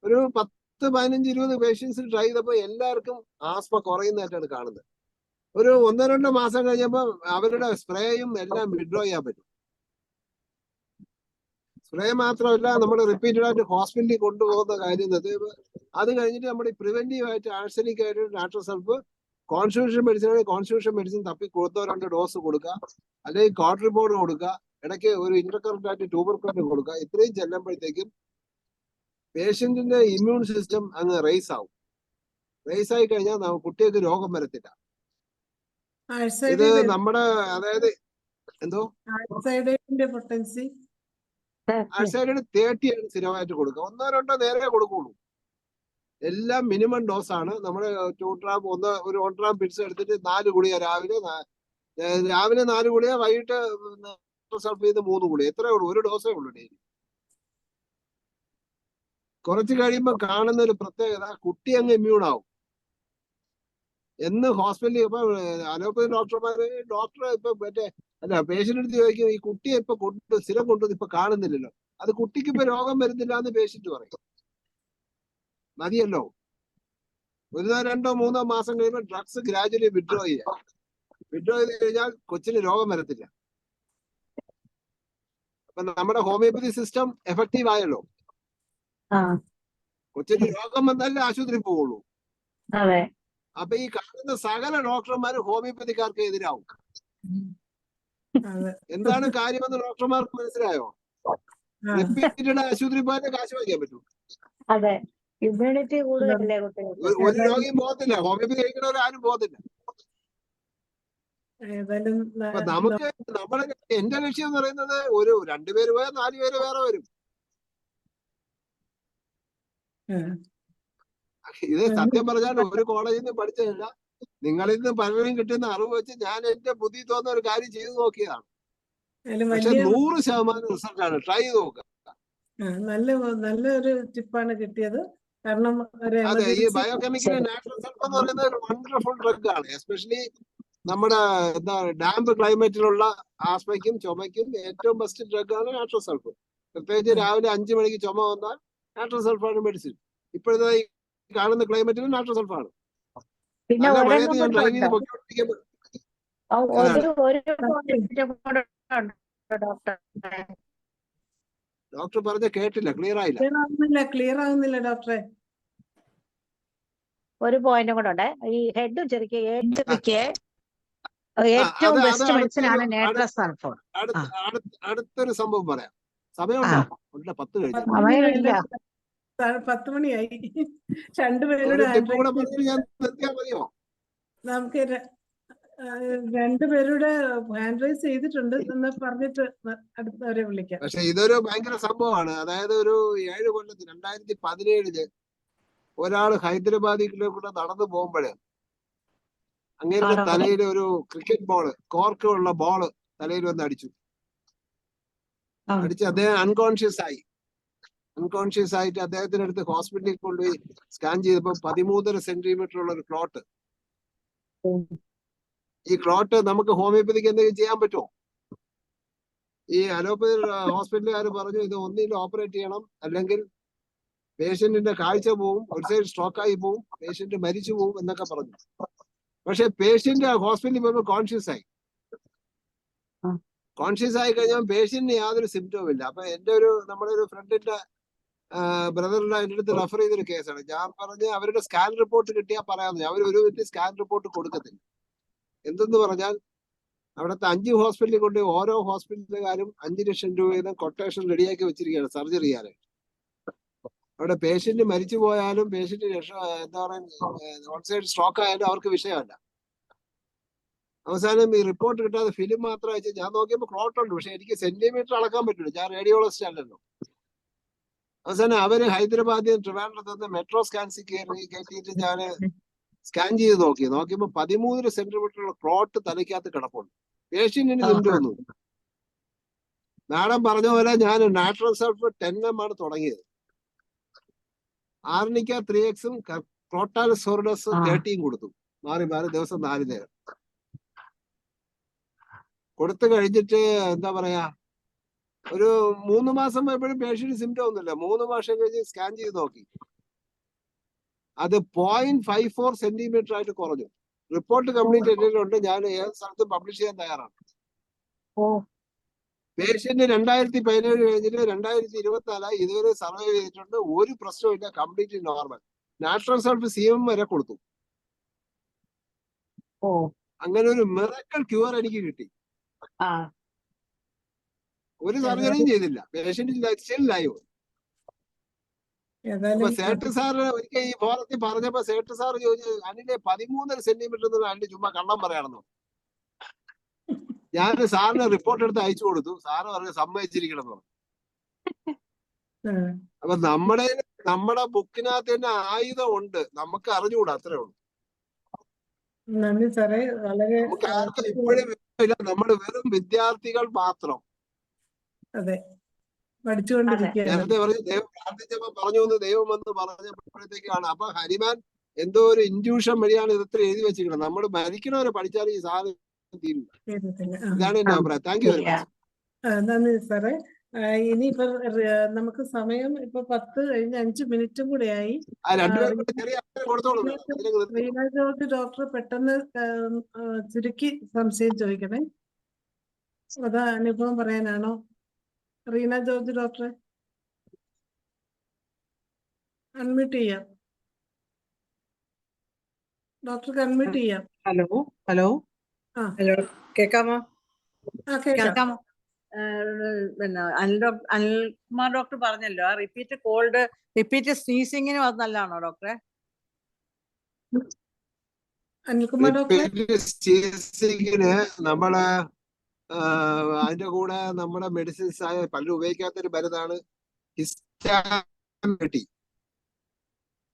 S6: ഒരു 10, 15, 20 പേഷ്യൻസിൽ ട്രൈ ചെയ്തപ്പോൾ എല്ലാവർക്കും ആസ്മ കുറയുന്നതായിട്ടാണ് കാണുന്നത്. ഒരു 1-2 മാസം കഴിഞ്ഞപ്പോൾ അവരുടെ സ്പ്രേയും എല്ലാം വിഡ്രോ ചെയ്യാൻ പറ്റും. സ്പ്രേ മാത്രമല്ല, നമ്മൾ റിപ്പീറ്റഡ് ആയിട്ട് ഹോസ്പിറ്റലിൽ കൊണ്ടുപോകുന്ന കാര്യം. അത് കഴിഞ്ഞിട്ട് നമ്മുടെ പ്രിവെന്റീവ് ആയിട്ട് ആഴ്സനിക് ആയിട്ട് നാട്രോസൾഫ്, കോൺസ്റ്റിറ്റ്യൂഷൻ മെഡിസിൻ ആണെങ്കിൽ കോൺസ്റ്റിറ്റ്യൂഷൻ മെഡിസിൻ തപ്പി 1-2 ഡോസ് കൊടുക്കുക, അല്ലെങ്കിൽ കോട്രിബോർഡ് കൊടുക്കുക, ഇടയ്ക്ക് ഒരു ഇന്റർകറന്റ് ആയിട്ട് ട്യൂബർക്കുലോസ് കൊടുക്കുക. ഇത്രയും ചെല്ലുമ്പോഴത്തേക്കും പേഷ്യന്റിന്റെ ഇമ്മ്യൂൺ സിസ്റ്റം അങ്ങ് റേസ് ആവും. റേസ് ആയി കഴിഞ്ഞാൽ കുട്ടികൾക്ക് രോഗം വരത്തില്ല. ഇത് നമ്മുടെ, അതായത് എന്തോ
S1: പൊട്ടൻസി
S6: ആഴ്സൈഡ് 30 ആണ് സ്ഥിരമായിട്ട് കൊടുക്കുക. 1-2 നേരെ കൊടുക്കുള്ളൂ. എല്ലാം മിനിമം ഡോസ് ആണ്. നമ്മുടെ 2 ഡ്രാം ഒരു 1 ഡ്രാം പിൽസ് എടുത്തിട്ട് 4 ഗുളിക രാവിലെ 4 ഗുളിക, വൈകിട്ട് സൾഫ് ചെയ്ത് 3 ഗുളിക. എത്രയേ ഉള്ളൂ, ഒരു ഡോസേ ഉള്ളൂ ഡെയിലി. കുറച്ച് കഴിയുമ്പോൾ കാണുന്ന ഒരു പ്രത്യേകത, കുട്ടി അങ്ങ് ഇമ്മ്യൂൺ ആവും. എന്ന് ഹോസ്പിറ്റലിൽ ഇപ്പൊ അലോപ്പതി ഡോക്ടർ ഇപ്പൊ പേഷ്യന്റ് എടുത്ത് ചോദിക്കും, ഈ കുട്ടിയെ ഇപ്പൊ സ്ഥിരം കൊണ്ടുവന്ന് ഇപ്പൊ കാണുന്നില്ലല്ലോ, അത് കുട്ടിക്ക് ഇപ്പൊ രോഗം വരുന്നില്ല എന്ന് പേഷ്യന്റ് പറയും. മതിയല്ലോ, 1-2-3 മാസം കഴിയുമ്പോൾ ഡ്രഗ്സ് ഗ്രാജുവലി വിഡ്രോ ചെയ്യാം. വിഡ്രോ ചെയ്ത് കഴിഞ്ഞാൽ കൊച്ചിന് രോഗം വരത്തില്ല. അപ്പൊ നമ്മുടെ ഹോമിയോപ്പതി സിസ്റ്റം എഫക്റ്റീവ് ആയല്ലോ. കൊച്ചിന് രോഗം വന്നാലേ ആശുപത്രി പോവുള്ളൂ. അപ്പൊ ഈ കാണുന്ന സകല ഡോക്ടർമാര് ഹോമിയോപ്പതിക്കാർക്ക് എതിരാവും. എന്താണ് കാര്യമെന്ന് ഡോക്ടർമാർക്ക് മനസ്സിലായോ? റിപ്പീറ്റഡ് ആശുപത്രി പോയാലേ കാശ് വാങ്ങിക്കാൻ പറ്റൂ. ഒരു രോഗിയും പോകത്തില്ല, ഹോമിയോപ്പതി കഴിക്കുന്നവരാരും പോകത്തില്ല. അപ്പൊ എന്റെ ലക്ഷ്യം എന്ന് പറയുന്നത്, ഒരു 2 പേര് പോയാൽ 4 പേര് വേറെ വരും. ഇത് സത്യം പറഞ്ഞാൽ ഒരു കോളേജിൽ നിന്ന് പഠിച്ചതല്ല, നിങ്ങളിൽ നിന്ന് പലരും കിട്ടുന്ന അറിവ് വെച്ച് ഞാൻ എന്റെ ബുദ്ധി തോന്നുന്ന ഒരു കാര്യം ചെയ്തു നോക്കിയതാണ്. പക്ഷെ 100% റിസൾട്ടാണ്. ട്രൈ ചെയ്ത് നോക്കുക.
S1: നല്ലൊരു ടിപ്പാണ് കിട്ടിയത്. കാരണം
S6: അതെ, ഈ ബയോകെമിക്കൽ നാച്ചുറൽ സൾഫ് എന്ന് പറയുന്നത് ഒരു വണ്ടർഫുൾ ഡ്രഗ് ആണ്. എസ്പെഷ്യലി നമ്മുടെ ഡാമ്പ് ക്ലൈമറ്റിലുള്ള ആസ്മയ്ക്കും ചുമയ്ക്കും ഏറ്റവും ബെസ്റ്റ് ഡ്രഗ് ആണ് നാച്ചുറൽ സൾഫ്. പ്രത്യേകിച്ച് രാവിലെ 5 മണിക്ക് ചുമ വന്നാൽ നാച്ചുറൽ സൾഫാണ് മെഡിസിൻ. ഇപ്പോഴത്തെ ഈ കാണുന്ന ക്ലൈമറ്റിൽ നാച്ചുറൽ സൾഫാണ്. നല്ല മഴയത്ത് ഞാൻ ട്രൈ ചെയ്ത് പൊക്കിക്കൊണ്ടിരിക്കുമ്പോൾ ഡോക്ടർ പറഞ്ഞ കേട്ടില്ല, ക്ലിയർ
S1: ആവുന്നില്ല ഡോക്ടറെ.
S3: ഒരു പോയിന്റും കൂടെ ഉണ്ട്. ഈ ഹെഡും ചെറിക്ക് ഏറ്റവും ബെസ്റ്റ് മെഡിസിൻ ആണ് നാച്ചുറൽ സൾഫ്.
S6: അടുത്തൊരു സംഭവം പറയാം. സമയമുണ്ടോ? 10 കഴിഞ്ഞു.
S1: 10 മണിയായി. 2 പേരുടെ
S6: ഞാൻ നിർത്തിയാൽ മതിയോ?
S1: നമുക്ക് രണ്ടുപേരുടെ ഹാൻഡ് റൈസ് ചെയ്തിട്ടുണ്ട് എന്ന് പറഞ്ഞിട്ട് അടുത്തവരെ വിളിക്കാം.
S6: പക്ഷെ ഇതൊരു ഭയങ്കര സംഭവമാണ്. അതായത് ഒരു 7 കൊല്ലത്ത് 2017 ഒരാള് ഹൈദരാബാദിലെ കൂടെ നടന്നു പോകുമ്പോഴേ അങ്ങേരുടെ തലയിൽ ഒരു ക്രിക്കറ്റ് ബോള്, കോർക്കുള്ള ബോള് തലയിൽ വന്ന് അടിച്ചു. അടിച്ച് അദ്ദേഹം അൺകോൺഷ്യസ് ആയിട്ട് അദ്ദേഹത്തിന്റെ അടുത്ത് ഹോസ്പിറ്റലിൽ കൊണ്ടുപോയി സ്കാൻ ചെയ്തപ്പോ 13.5 സെന്റിമീറ്റർ ഉള്ള ഒരു ക്ലോട്ട്. ഈ ക്ലോട്ട് നമുക്ക് ഹോമിയോപ്പതിക്ക് എന്തെങ്കിലും ചെയ്യാൻ പറ്റുമോ? ഈ അലോപ്പതി ഹോസ്പിറ്റലുകാർ പറഞ്ഞു ഇത് ഒന്നിൽ ഓപ്പറേറ്റ് ചെയ്യണം, അല്ലെങ്കിൽ പേഷ്യന്റിന്റെ കാഴ്ച പോവും, ഒരു സൈഡ് സ്ട്രോക്ക് ആയി പോവും, പേഷ്യന്റ് മരിച്ചു പോവും എന്നൊക്കെ പറഞ്ഞു. പക്ഷെ പേഷ്യന്റ് ഹോസ്പിറ്റലിൽ പോകുമ്പോൾ കോൺഷ്യസ് ആയി കഴിഞ്ഞാൽ പേഷ്യന്റിന് യാതൊരു സിംറ്റവും ഇല്ല. അപ്പൊ നമ്മുടെ ഒരു ഫ്രണ്ടിന്റെ ബ്രദറിന്റെ അതിന്റെ അടുത്ത് റെഫർ ചെയ്തൊരു കേസാണ്. ഞാൻ പറഞ്ഞ് അവരുടെ സ്കാൻ റിപ്പോർട്ട് കിട്ടിയാൽ പറയാമെന്ന്. അവർ ഒരു വ്യക്തി സ്കാൻ റിപ്പോർട്ട് കൊടുക്കത്തില്ല. എന്തെന്ന് പറഞ്ഞാൽ അവിടുത്തെ 5 ഹോസ്പിറ്റലിൽ കൊണ്ട് ഓരോ ഹോസ്പിറ്റലുകാരും 5 ലക്ഷം രൂപ വീതം കൊട്ടേഷൻ റെഡിയാക്കി വെച്ചിരിക്കുകയാണ് സർജറി ചെയ്യാനായിട്ട്. അവിടെ പേഷ്യന്റ് മരിച്ചു പോയാലും പേഷ്യന്റ് എന്താ പറയുക വൺ സൈഡ് സ്ട്രോക്ക് ആയാലും അവർക്ക് വിഷയമല്ല. അവസാനം ഈ റിപ്പോർട്ട് കിട്ടാതെ ഫിലിം മാത്രം അയച്ച് ഞാൻ നോക്കിയപ്പോൾ ക്ലോട്ട് ഉണ്ട്, പക്ഷെ എനിക്ക് സെന്റിമീറ്റർ അളക്കാൻ പറ്റില്ല, ഞാൻ റേഡിയോളജിസ്റ്റ് അല്ലല്ലോ. അവസാനം അവര് ഹൈദരാബാദിൽ ട്രിവാൻഡ്രത്ത് മെട്രോ സ്കാൻസി കയറ്റിയിട്ട് ഞാൻ സ്കാൻ ചെയ്ത് നോക്കിയപ്പോ 13 സെന്റിമീറ്റർ ക്ലോട്ട് തലയ്ക്കകത്ത് കിടപ്പുണ്ട്. പേഷ്യന്റിന് സിംറ്റമൊന്നും. മാഡം പറഞ്ഞ പോലെ ഞാൻ നാച്ചുറൽ സൾഫ് 10 ആണ് തുടങ്ങിയത്. ആർണിക്ക 3x ക്ലോട്ടാൽ സോർഡസ് 13 കൊടുത്തു. മാറി ദിവസം 4 നേരം കൊടുത്തു കഴിഞ്ഞിട്ട് എന്താ പറയാ ഒരു 3 മാസം പോയപ്പോഴും പേഷ്യന്റ് സിംറ്റം ഒന്നുമില്ല. 3 മാസം കഴിഞ്ഞ് സ്കാൻ ചെയ്ത് നോക്കി, അത് 0.54 സെന്റിമീറ്റർ ആയിട്ട് കുറഞ്ഞു. റിപ്പോർട്ട് കംപ്ലീറ്റ് ചെയ്തിട്ടുണ്ട്, ഞാൻ ഏത് സ്ഥലത്തും പബ്ലിഷ് ചെയ്യാൻ തയ്യാറാണ്. പേഷ്യന്റ് 2017 കഴിഞ്ഞിട്ട് 2024 ഇതുവരെ സർവൈവ് ചെയ്തിട്ടുണ്ട്, ഒരു പ്രശ്നമില്ല, കംപ്ലീറ്റ്ലി നോർമൽ. നാച്ചുറൽ സൾഫ് CM വരെ കൊടുത്തു. അങ്ങനെ ഒരു മിറക്കിൾ ക്യൂർ എനിക്ക് കിട്ടി. ഒരു സർജറിയും ചെയ്തില്ല, പേഷ്യന്റ് ലൈവ്. അപ്പൊ സേട്ട് സാറ് ഒരിക്കൽ ഈ ഫോറത്തിൽ പറഞ്ഞപ്പോ സേട്ട് സാറ് ചോദിച്ചു, അതിന്റെ 13 സെന്റിമീറ്റർ അതിന്റെ ചുമ്മാ കള്ളം പറയാണെന്നോ. ഞാൻ സാറിന് റിപ്പോർട്ട് എടുത്ത് അയച്ചു കൊടുത്തു, സാറ് പറഞ്ഞ് സമ്മതിച്ചിരിക്കണം എന്ന് പറഞ്ഞു. അപ്പൊ നമ്മുടെ ബുക്കിനകത്ത് തന്നെ ആയുധം ഉണ്ട്, നമുക്ക് അറിഞ്ഞുകൂടാ, അത്രേ ഉള്ളൂ.
S1: നന്ദി സാറേ, വളരെ
S6: നമുക്ക് ആർക്കും ഇപ്പോഴും ഇല്ല, നമ്മൾ വെറും വിദ്യാർത്ഥികൾ മാത്രം.
S1: അതെ, പഠിച്ചുകൊണ്ടിരിക്കുകയാണ്.
S6: നേരത്തെ പറഞ്ഞു ദൈവം പ്രാർത്ഥിച്ചപ്പോ പറഞ്ഞു എന്ന് ദൈവം എന്ന് പറഞ്ഞപ്പോഴത്തേക്കാണ്. അപ്പൊ ഹരിമാൻ എന്തോ ഒരു ഇൻഡ്യൂഷൻ വഴിയാണ് ഇതത്ര എഴുതി വെച്ചിരിക്കുന്നത്. നമ്മൾ മരിക്കണവരെ പഠിച്ചാൽ ഈ സാധനം തീരില്ല. ഇതാണ് എന്റെ അഭിപ്രായം. Thank you very much.
S1: നന്ദി സാറേ. ഇനിയിപ്പോ നമുക്ക് സമയം ഇപ്പൊ 10:05 കൂടെ ആയി. റീന ജോർജ് ഡോക്ടർ പെട്ടെന്ന് ചുരുക്കി സംശയം ചോദിക്കണേ. അതാ അനുഭവം പറയാനാണോ? റീന ജോർജ് ഡോക്ടറെ അൺമ്യൂട്ട് ചെയ്യാം. ഡോക്ടർക്ക് അൺമ്യൂട്ട് ചെയ്യാം.
S8: ഹലോ ഹലോ, കേക്കാമോ?
S3: കേൾക്കാമോ?
S8: പിന്നെ അനിൽകുമാർ ഡോക്ടർ പറഞ്ഞല്ലോ, റിപ്പീറ്റ് കോൾഡ് റിപ്പീറ്റ് സ്നീസിങ്ങിനും അത് നല്ലതാണോ ഡോക്ടറെ?
S1: അനിൽകുമാർ ഡോക്ടറെ,
S6: നമ്മള് അതിന്റെ കൂടെ നമ്മുടെ മെഡിസിൻസ് ആയ പലരും ഉപയോഗിക്കാത്ത ഒരു മരുന്നാണ്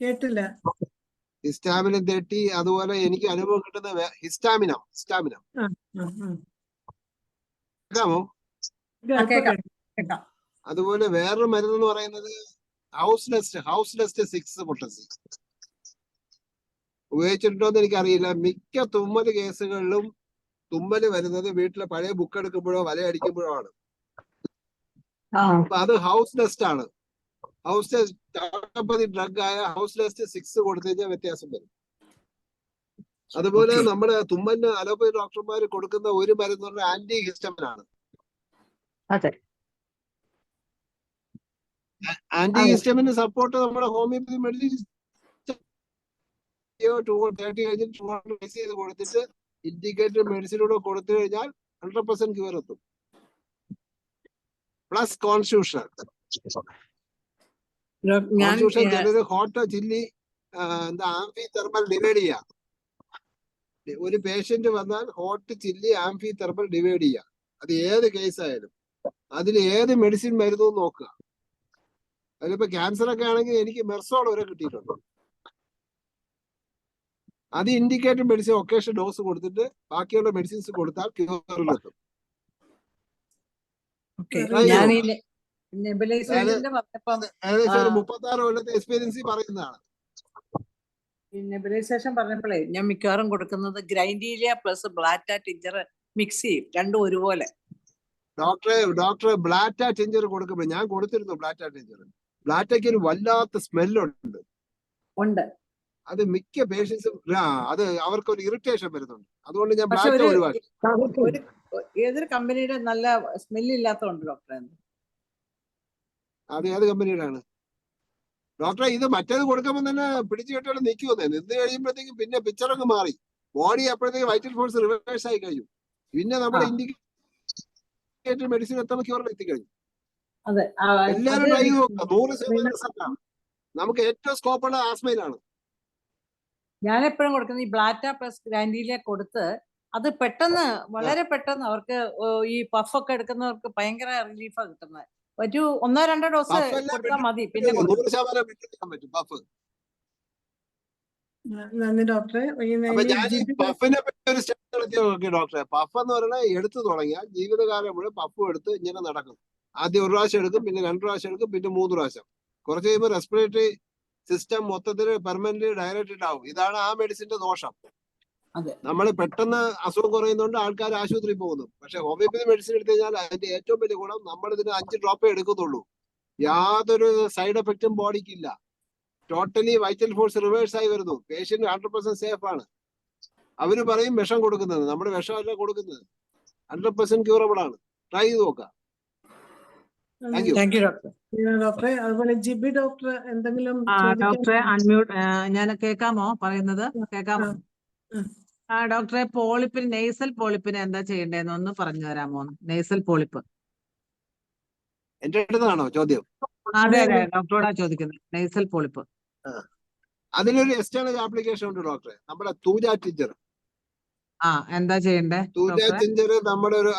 S1: കേട്ടില്ല.
S6: ഹിസ്റ്റാമിനം 30. അതുപോലെ എനിക്ക് അനുഭവം കിട്ടുന്ന ഹിസ്റ്റാമിനം കേൾക്കാമോ? അതുപോലെ വേറൊരു മരുന്ന് എന്ന് പറയുന്നത് ഹൗസ് ഡസ്റ്റ് 6 പൊട്ടൻസി ഉപയോഗിച്ചിട്ടുണ്ടോ എന്ന് എനിക്കറിയില്ല. മിക്ക തുമ്മൽ കേസുകളിലും തുമ്മല് വരുന്നത് വീട്ടിലെ പഴയ ബുക്ക് എടുക്കുമ്പോഴോ വല അടിക്കുമ്പോഴോ ആണ്. അപ്പൊ അത് ഹൗസ് ഡസ്റ്റ് ആണ്. ഹൗസ് ഡസ്റ്റ് ഡ്രഗ് ആയ ഹൗസ് ഡസ്റ്റ് 6 കൊടുത്തു കഴിഞ്ഞാൽ വ്യത്യാസം വരും. അതുപോലെ നമ്മുടെ തുമ്മലിന് അലോപ്പതി ഡോക്ടർമാർ കൊടുക്കുന്ന ഒരു മരുന്ന് പറഞ്ഞാൽ ആന്റി ഹിസ്റ്റമിൻ ആണ്. ആന്റി ഹിസ്റ്റമിന് സപ്പോർട്ട് നമ്മുടെ ഹോമിയോപ്പതി മെഡിസിൻ 30 കഴിഞ്ഞിട്ട് കൊടുത്തിട്ട് ഇൻഡിക്കേറ്റഡ് മെഡിസിനോട് കൊടുത്തു കഴിഞ്ഞാൽ 100% ക്യൂർ എത്തും. പ്ലസ് കോൺസ്റ്റിറ്റ്യൂഷൻ ചിലര് hot chilli amphi thermal divide ചെയ്യാം. ഒരു പേഷ്യന്റ് വന്നാൽ hot, chilli, amphi thermal divide ചെയ്യുക. അത് ഏത് കേസ് ആയാലും അതിൽ ഏത് മെഡിസിൻ മരുന്ന് നോക്കുക. അതിലിപ്പോ ക്യാൻസർ ഒക്കെ ആണെങ്കിൽ എനിക്ക് മെർസോൾ വരെ കിട്ടിയിട്ടുണ്ട്. അത് ഇൻഡിക്കേറ്റഡ് മെഡിസിൻ ഒക്കേഷൻ ഡോസ് കൊടുത്തിട്ട് ബാക്കിയുള്ള മെഡിസിൻസ് കൊടുത്താൽ ക്യൂറിലെത്തും.
S8: ഞാൻ ഈ നെബുലൈസേഷന്റെ പറഞ്ഞപ്പോ
S6: ഏകദേശം ഒരു 36 കൊല്ലത്തെ എക്സ്പീരിയൻസ് പറയുന്നതാണ്.
S8: ഈ നെബുലൈസേഷൻ പറഞ്ഞപ്പോഴേ ഞാൻ മിക്കവാറും കൊടുക്കുന്നത് ഗ്രൈൻഡീലിയ പ്ലസ് ബ്ലാറ്റ ടിഞ്ചർ മിക്സ് ചെയ്യും, രണ്ടും ഒരുപോലെ.
S6: ഡോക്ടറെ ബ്ലാറ്റ ടിഞ്ചർ കൊടുക്കുമ്പോൾ ഞാൻ കൊടുത്തിരുന്നു ബ്ലാറ്റ ടിഞ്ചർ. ബ്ലാറ്റയ്ക്ക് ഒരു വല്ലാത്ത സ്മെല്ലുണ്ട്. അത് മിക്ക പേഷ്യൻസും അത് അവർക്കൊരു ഇറിറ്റേഷൻ വരുന്നുണ്ട്. അതുകൊണ്ട് ഞാൻ ബ്ലാറ്റ ഒഴിവാക്കി.
S8: ഏതൊരു കമ്പനിയുടെ നല്ല സ്മെല്ല് ഇല്ലാത്തതുണ്ട് ഡോക്ടറെ?
S6: അത് ഏത് കമ്പനിയുടെ ആണ് ഡോക്ടറെ? ഇത് മറ്റേത് കൊടുക്കുമ്പോൾ തന്നെ പിടിച്ചു കെട്ടോടെ നിൽക്കുമെന്നേ. നിന്ന് കഴിയുമ്പോഴത്തേക്കും പിന്നെ പിക്ചറൊക്കെ മാറി, ബോഡി അപ്പോഴത്തേക്ക് വൈറ്റൽ ഫോഴ്സ് റിവേഴ്സ് ആയി കഴിഞ്ഞു. പിന്നെ നമ്മുടെ ഇൻഡിക്കേറ്റഡ് മെഡിസിൻ എത്ര മണിക്കൂറിൽ എത്തിക്കഴിഞ്ഞു. എല്ലാവരും ട്രൈ ചെയ്ത് നോക്കുക. 100% റിസൾട്ടാണ്. നമുക്ക് ഏറ്റവും സ്കോപ്പുള്ള ആസ്മയിലാണ്.
S8: ഞാൻ എപ്പോഴും കൊടുക്കുന്നത് ഈ ബ്ലാറ്റ പ്ലസ് ഗ്രാൻഡീലിയ കൊടുത്ത് അത് പെട്ടെന്ന്, വളരെ പെട്ടെന്ന് അവർക്ക് ഈ പഫൊക്കെ എടുക്കുന്നവർക്ക് ഭയങ്കര റിലീഫാണ് കിട്ടുന്നത്. ഒരു 1-2 ഡോസ് കൊടുത്താൽ മതി. പിന്നെ
S6: 100% വിട്ടുപിടിക്കാൻ പറ്റും പഫ്.
S1: നന്ദി ഡോക്ടറെ.
S6: അപ്പൊ ഞാൻ ഈ പഫിനെ പറ്റി ഒരു സ്റ്റഡി നടത്തി നോക്കി ഡോക്ടറെ. പഫ് എന്ന് പറഞ്ഞാൽ എടുത്തു തുടങ്ങിയാൽ ജീവിതകാലം മുഴുവൻ പഫ് എടുത്ത് ഇങ്ങനെ നടക്കും. ആദ്യം 1 പ്രാവശ്യം എടുക്കും, പിന്നെ 2 പ്രാവശ്യം എടുക്കും, പിന്നെ 3 പ്രാവശ്യം. കുറച്ച് കഴിയുമ്പോൾ റെസ്പിറേറ്ററി സിസ്റ്റം മൊത്തത്തിൽ പെർമനന്റ് ഡയറക്റ്റഡ് ആവും. ഇതാണ് ആ മെഡിസിന്റെ ദോഷം. നമ്മൾ പെട്ടെന്ന് അസുഖം കുറയുന്നതുകൊണ്ട് ആൾക്കാർ ആശുപത്രിയിൽ പോകുന്നു. പക്ഷെ ഹോമിയോപ്പതി മെഡിസിൻ എടുത്തു കഴിഞ്ഞാൽ അതിന്റെ ഏറ്റവും വലിയ ഗുണം നമ്മൾ ഇതിന് 5 ഡ്രോപ്പേ എടുക്കുന്നുള്ളൂ. യാതൊരു സൈഡ് എഫക്റ്റും ബോഡിക്ക് ഇല്ല. ടോട്ടലി വൈറ്റൽ ഫോഴ്സ് റിവേഴ്സ് ആയി വരുന്നു. പേഷ്യന്റ് 100% സേഫ് ആണ്. അവര് പറയും വിഷം കൊടുക്കുന്നത്, നമ്മുടെ വിഷമല്ല കൊടുക്കുന്നത്. 100% ക്യൂറബിൾ ആണ്. ട്രൈ ചെയ്ത് നോക്കാം.
S1: ഡോക്ടറെ. അതുപോലെ ജിബി ഡോക്ടർ എന്തെങ്കിലും
S7: ഡോക്ടറെ അൺമ്യൂട്ട്, ഞാൻ കേൾക്കാമോ പറയുന്നത്? കേൾക്കാമോ? ഡോക്ടറെ, പോളിപ്പിന്, നെയ്സൽ പോളിപ്പിന് എന്താ ചെയ്യേണ്ടതെന്ന് ഒന്ന് പറഞ്ഞു തരാമോ? നെയ്സൽ പോളിപ്പ്
S6: എന്റെ അടുത്താണോ ചോദ്യം?
S7: അതെ അതെ, ഡോക്ടറോടാ ചോദിക്കുന്നത്. നെയ്സൽ പോളിപ്പ്
S6: അതിലൊരു എക്സ്റ്റേണൽ ആപ്ലിക്കേഷൻ ഉണ്ട് ഡോക്ടറെ, നമ്മുടെ തൂജ ടിഞ്ചർ.
S7: എന്താ ചെയ്യണ്ടേ?
S6: തൂജ ടിഞ്ചർ നമ്മുടെ ഒരു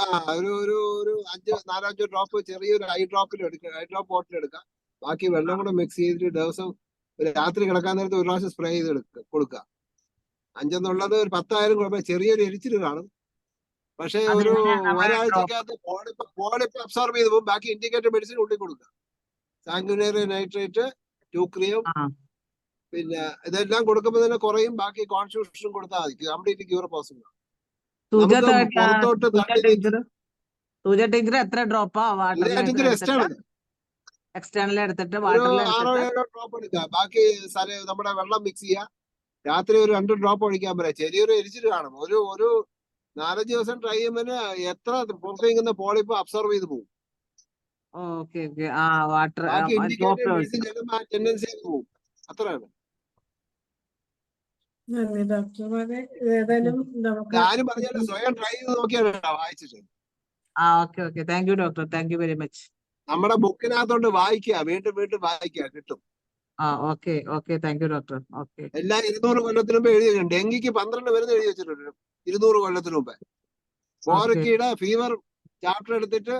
S6: 4-5 ഡ്രോപ്പ് ചെറിയൊരു ഐ ഡ്രോപ്പ് ബോട്ടിൽ എടുക്കാം. ബാക്കി വെള്ളം കൂടെ മിക്സ് ചെയ്തിട്ട് ദിവസം രാത്രി കിടക്കാൻ നേരത്തെ 1 പ്രാവശ്യം സ്പ്രേ ചെയ്ത് കൊടുക്കുക. 5 എന്നുള്ളത് ഒരു 10,000 കുഴപ്പമില്ല. ചെറിയൊരു എരിച്ചിൽ കാണും. പക്ഷെ ഒരു ഒരാഴ്ചക്കകത്ത് പോളിപ്പ് അബ്സോർബ് ചെയ്ത് പോകും. ബാക്കി ഇൻഡിക്കേറ്റഡ് മെഡിസിൻ ഉള്ളിൽ കൊടുക്കുക. സാങ്കുനറി നൈട്രേറ്റ്, ട്യൂക്രിയം, പിന്നെ ഇതെല്ലാം കൊടുക്കുമ്പോൾ തന്നെ കുറയും. ബാക്കി കോൺസ്റ്റിറ്റ്യൂഷൻ കൊടുത്താൽ മതി. Complete cure possible.
S7: എത്ര ഡ്രോപ്പാ? എക്സ്റ്റേണൽ എടുത്തിട്ട്
S6: 6-7 ഡ്രോപ്പ് എടുക്കുക. ബാക്കി നമ്മുടെ വെള്ളം മിക്സ് ചെയ്യുക. രാത്രി ഒരു 2 ഡ്രോപ്പ് ഒഴിക്കാൻ പറയാം. ചെറിയൊരു എരിച്ചിൽ കാണും. ഒരു 4-5 ദിവസം ട്രൈ ചെയ്യുമ്പോൾ എത്ര പുറത്തേക്കുന്ന പോളിപ്പ് അബ്സോർവ് ചെയ്ത് പോകും. ബാക്കി ഇൻഡിക്കേറ്റഡ് മെഡിസിൻ ചെല്ലുമ്പോൾ ആ ടെൻഡൻസി പോകും. അത്രയാണ്.
S1: ഡോക്ടർമാരെ ഏതായാലും
S6: ഞാനും പറഞ്ഞാൽ സ്വയം ട്രൈ ചെയ്ത് നോക്കിയാണ് വായിച്ചിട്ട്.
S7: Thank you doctor, thank you very much.
S6: നമ്മുടെ ബുക്കിനകത്തോണ്ട് വായിക്കുക, വീണ്ടും വീണ്ടും വായിക്കുക, കിട്ടും.
S7: Thank you doctor.
S6: എല്ലാം 200 കൊല്ലത്തിന് മുമ്പ് എഴുതി വെച്ചിട്ടുണ്ട്. ഡെങ്കിക്ക് 12 മരുന്ന് എഴുതി വെച്ചിട്ടുണ്ട് 200 കൊല്ലത്തിന് മുമ്പ്. പോർക്കിയുടെ ഫീവർ ചാപ്റ്റർ എടുത്തിട്ട്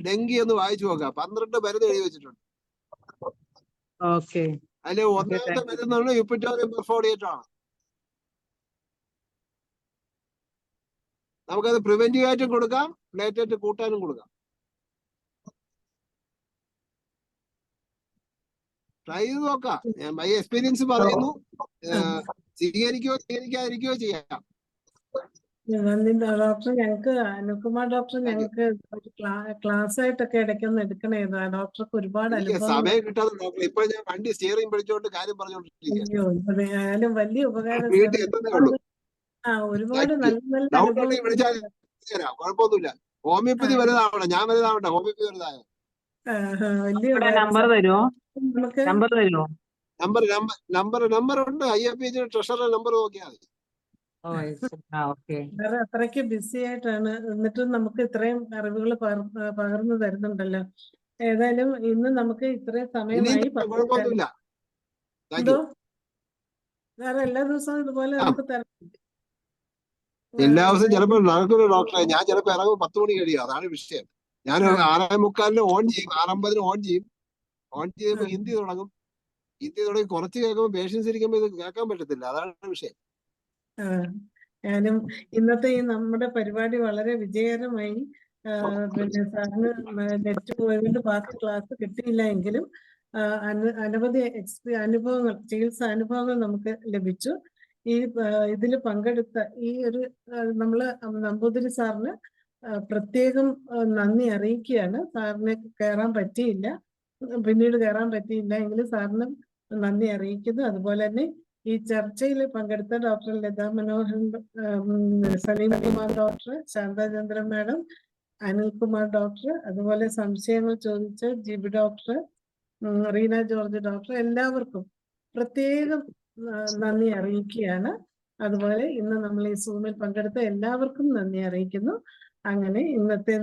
S6: ഡെങ്കി ഒന്ന് വായിച്ചു നോക്കാം. 12 മരുന്ന് എഴുതി വെച്ചിട്ടുണ്ട്. അതില് ഒന്നാമത്തെ മരുന്നാണ് യുപ്പിറ്റോറിയം പെർഫോഡിയേറ്റ് ആണ്. നമുക്കത് പ്രിവെന്റീവ് ആയിട്ടും കൊടുക്കാം, പ്ലേറ്ററ്റ് കൂട്ടാനും കൊടുക്കാം. ട്രൈ ചെയ്ത് നോക്കാം. ഞാൻ ബൈ എക്സ്പീരിയൻസ് പറയുന്നു. സ്വീകരിക്കുകയോ ചെയ്യാം.
S1: ഡോക്ടർ, ഞങ്ങൾക്ക് അനുകുമാർ ഡോക്ടർ ഞങ്ങൾക്ക് ക്ലാസ് ആയിട്ടൊക്കെ ഇടയ്ക്കൊന്ന് എടുക്കണേ. ഡോക്ടർക്ക് ഒരുപാട് അനുഭവം.
S6: സമയം കിട്ടാതെ ഡോക്ടർ ഇപ്പൊ ഞാൻ വണ്ടി സ്റ്റിയറിംഗ് പിടിച്ചോണ്ട് കാര്യം പറഞ്ഞോണ്ടിരിക്കുകയാണ്.
S1: വലിയ ഉപകാരം. ഒരുപാട്
S6: കുഴപ്പമൊന്നുമില്ല. ഹോമിയോപ്പതി വലുതാവണം, ഞാൻ വലുതാവട്ടെ. ഹോമിയോപ്പതി വലുതായോ? നമ്പർ ഉണ്ട്. IFPH ട്രഷറർ നമ്പർ നോക്കിയാൽ മതി.
S1: അത്രയ്ക്ക് ബിസി ആയിട്ടാണ്. എന്നിട്ടും നമുക്ക് ഇത്രയും അറിവുകൾ പകർന്നു തരുന്നുണ്ടല്ലോ. ഏതായാലും ഇന്ന് നമുക്ക് ഇത്രയും സമയമായി. എന്തോ വേറെ എല്ലാ ദിവസവും ഇതുപോലെ നമുക്ക് തരാം.
S6: എല്ലാ ദിവസവും ചിലപ്പോൾ നടക്കുന്ന ഡോക്ടറെ ഞാൻ ചിലപ്പോൾ ഇറങ്ങും 10 മണി കഴിയും. അതാണ് വിഷയം. ഞാൻ 6:45 ഓൺ ചെയ്യും, 6:50 ഓൺ ചെയ്യും. ഓൺ ചെയ്യുമ്പോൾ ഹിന്ദി തുടങ്ങും. ഹിന്ദി തുടങ്ങി കുറച്ച് കേൾക്കുമ്പോൾ പേഷ്യൻസ് ഇരിക്കുമ്പോൾ ഇത് കേൾക്കാൻ പറ്റത്തില്ല. അതാണ് വിഷയം.
S1: ഞാനും ഇന്നത്തെ ഈ നമ്മുടെ പരിപാടി വളരെ വിജയകരമായി. പിന്നെ സാറിന് നെറ്റ് പോയതുകൊണ്ട് ബാക്കി ക്ലാസ് കിട്ടിയില്ല എങ്കിലും അനവധി അനുഭവങ്ങൾ, ചികിത്സ അനുഭവങ്ങൾ നമുക്ക് ലഭിച്ചു. ഈ ഇതിൽ പങ്കെടുത്ത ഈ ഒരു നമ്മള് നമ്പൂതിരി സാറിന് പ്രത്യേകം നന്ദി അറിയിക്കുകയാണ്. സാറിന് കയറാൻ പറ്റിയില്ല, പിന്നീട് കയറാൻ പറ്റിയില്ല എങ്കിലും സാറിന് നന്ദി അറിയിക്കുന്നു. അതുപോലെ തന്നെ ഈ ചർച്ചയിൽ പങ്കെടുത്ത doctor Latha Manoharan, Saleem Kumar doctor, Shanthachandran madam, Anilkumar doctor, അതുപോലെ സംശയങ്ങൾ ചോദിച്ച ജിബി ഡോക്ടർ, റീന ജോർജ് ഡോക്ടർ, എല്ലാവർക്കും പ്രത്യേകം നന്ദി അറിയിക്കുകയാണ്. അതുപോലെ ഇന്ന് നമ്മൾ ഈ സൂമിൽ പങ്കെടുത്ത എല്ലാവർക്കും നന്ദി അറിയിക്കുന്നു. അങ്ങനെ ഇന്നത്തെ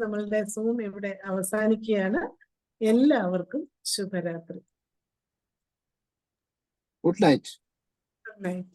S1: നമ്മളുടെ സൂം ഇവിടെ അവസാനിക്കുകയാണ്. എല്ലാവർക്കും ശുഭരാത്രി.
S6: Good night.
S1: Good night.